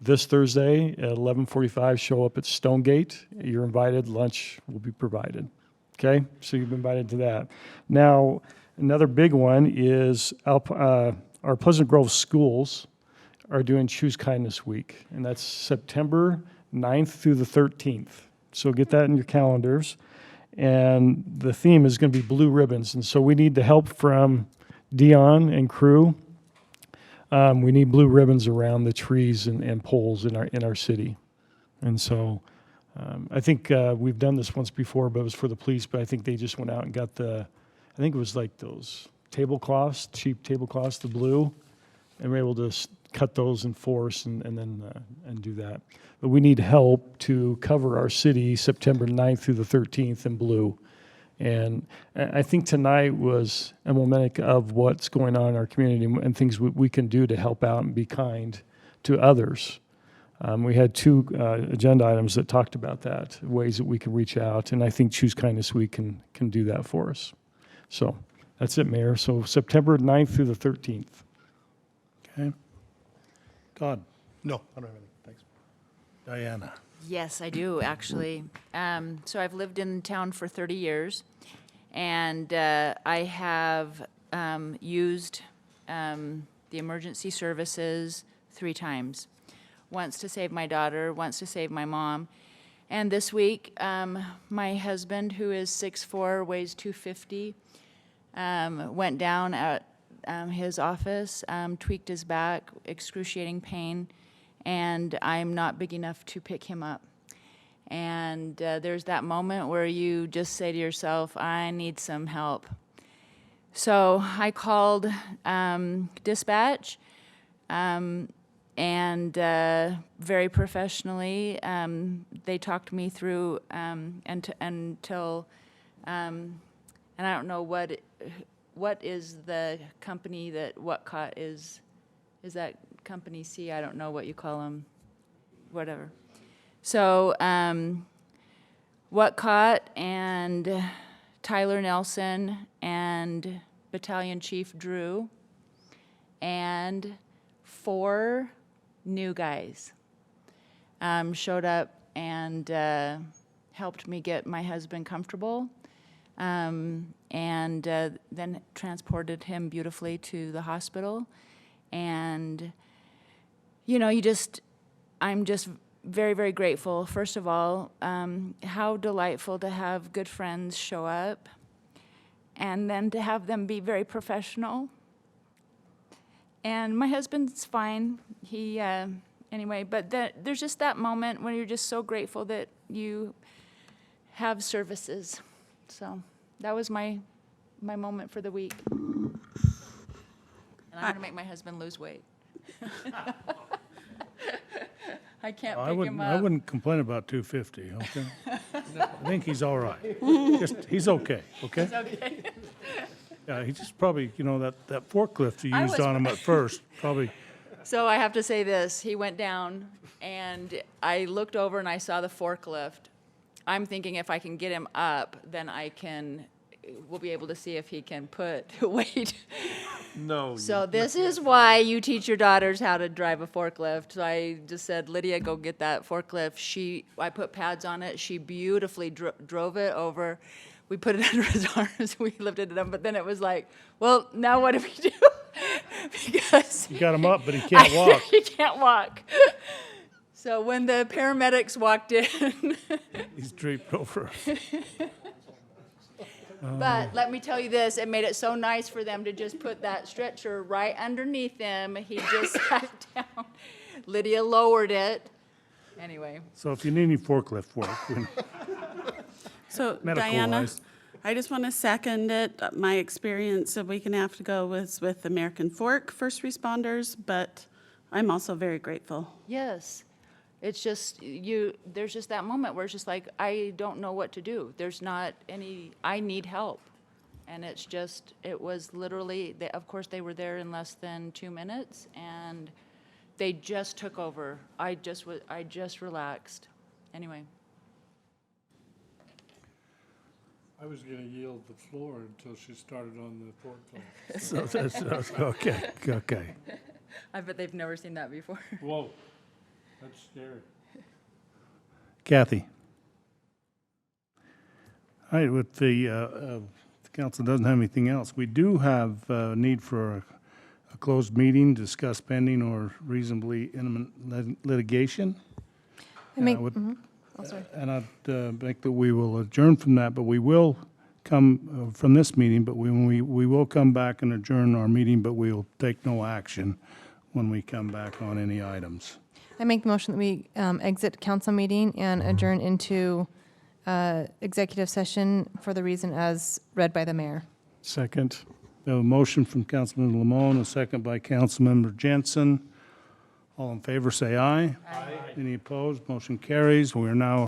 This Thursday at 11:45, show up at Stonegate. You're invited. Lunch will be provided. Okay? So you've been invited to that. Now, another big one is our Pleasant Grove schools are doing Choose Kindness Week, and that's September 9th through the 13th. So get that in your calendars. And the theme is going to be blue ribbons. And so we need the help from Dion and crew. We need blue ribbons around the trees and poles in our city. And so I think we've done this once before, but it was for the police, but I think they just went out and got I think it was like those tablecloths, cheap tablecloths, the blue, and we're able to cut those in force and then do that. But we need help to cover our city September 9th through the 13th in blue. And I think tonight was emblematic of what's going on in our community and things we can do to help out and be kind to others. We had 2 agenda items that talked about that, ways that we can reach out, and I think Choose Kindness Week can do that for us. So that's it, Mayor. So September 9th through the 13th. Okay. Todd? No, I don't have anything. Thanks. Diana? Yes, I do, actually. So I've lived in town for 30 years, and I have used the emergency services 3 times. Once to save my daughter, once to save my mom. And this week, my husband, who is 6'4", weighs 250, went down at his office, tweaked his back, excruciating pain, and I'm not big enough to pick him up. And there's that moment where you just say to yourself, I need some help. So I called dispatch, and very professionally, they talked me through until, and I don't know what is the company that Whatcott is that company C? I don't know what you call them, whatever. So Whatcott and Tyler Nelson and Battalion Chief Drew and 4 new guys showed up and helped me get my husband comfortable, and then transported him beautifully to the hospital. And, you know, I'm just very, very grateful. First of all, how delightful to have good friends show up, and then to have them be very professional. And my husband's fine. He, anyway, but there's just that moment when you're just so grateful that you have services. So that was my moment for the week. And I'm gonna make my husband lose weight. I can't pick him I up. wouldn't complain about 250, okay? I think he's all right. He's okay, okay? It's okay. Yeah, he just probably, you know, that forklift you I used was- on him at first, probably, So I have to say this, he went down and I looked over and I saw the forklift. I'm thinking if I can get him up, then we'll be able to see if he can put weight. No. So this is why you teach your daughters how to drive a forklift. So I just said, Lydia, go get that forklift. I put pads on it. She beautifully drove it over. We put it under his arms. We lifted it up. But then it was like, well, now what do we do? Because you got him up, but he can't walk. he can't walk. So when the paramedics walked in, He's draped over. but let me tell you this, it made it so nice for them to just put that stretcher right underneath him. He just sat down. Lydia lowered it. Anyway. So if you need any forklift work, So medical Diana, wise. I just want to second it. My experience a week and a half ago was with American Fork First Responders, but I'm also very grateful. Yes. It's just, there's just that moment where it's just like, I don't know what to do. There's not I need help. And it was literally, of course, they were there in less than 2 minutes, and they just took over. I just relaxed. Anyway. I was going to yield the floor until she started on the forklift. So that's okay. I bet they've never seen that before. Whoa, that's scary. Kathy. All right, with the council doesn't have anything else, we do have a need for a closed meeting, discuss pending or reasonably imminent litigation. I make, Oh, sorry. And I'd make that we will adjourn from that, but we will come from this meeting, but we will come back and adjourn our meeting, but we'll take no action when we come back on any items. I make the motion that we exit council meeting and adjourn into executive session for the reason as read by the mayor. Second. We have a motion from Councilman Lamone, a second by Councilmember Jensen. All in favor, say aye. Aye. Any opposed? Motion carries. We are now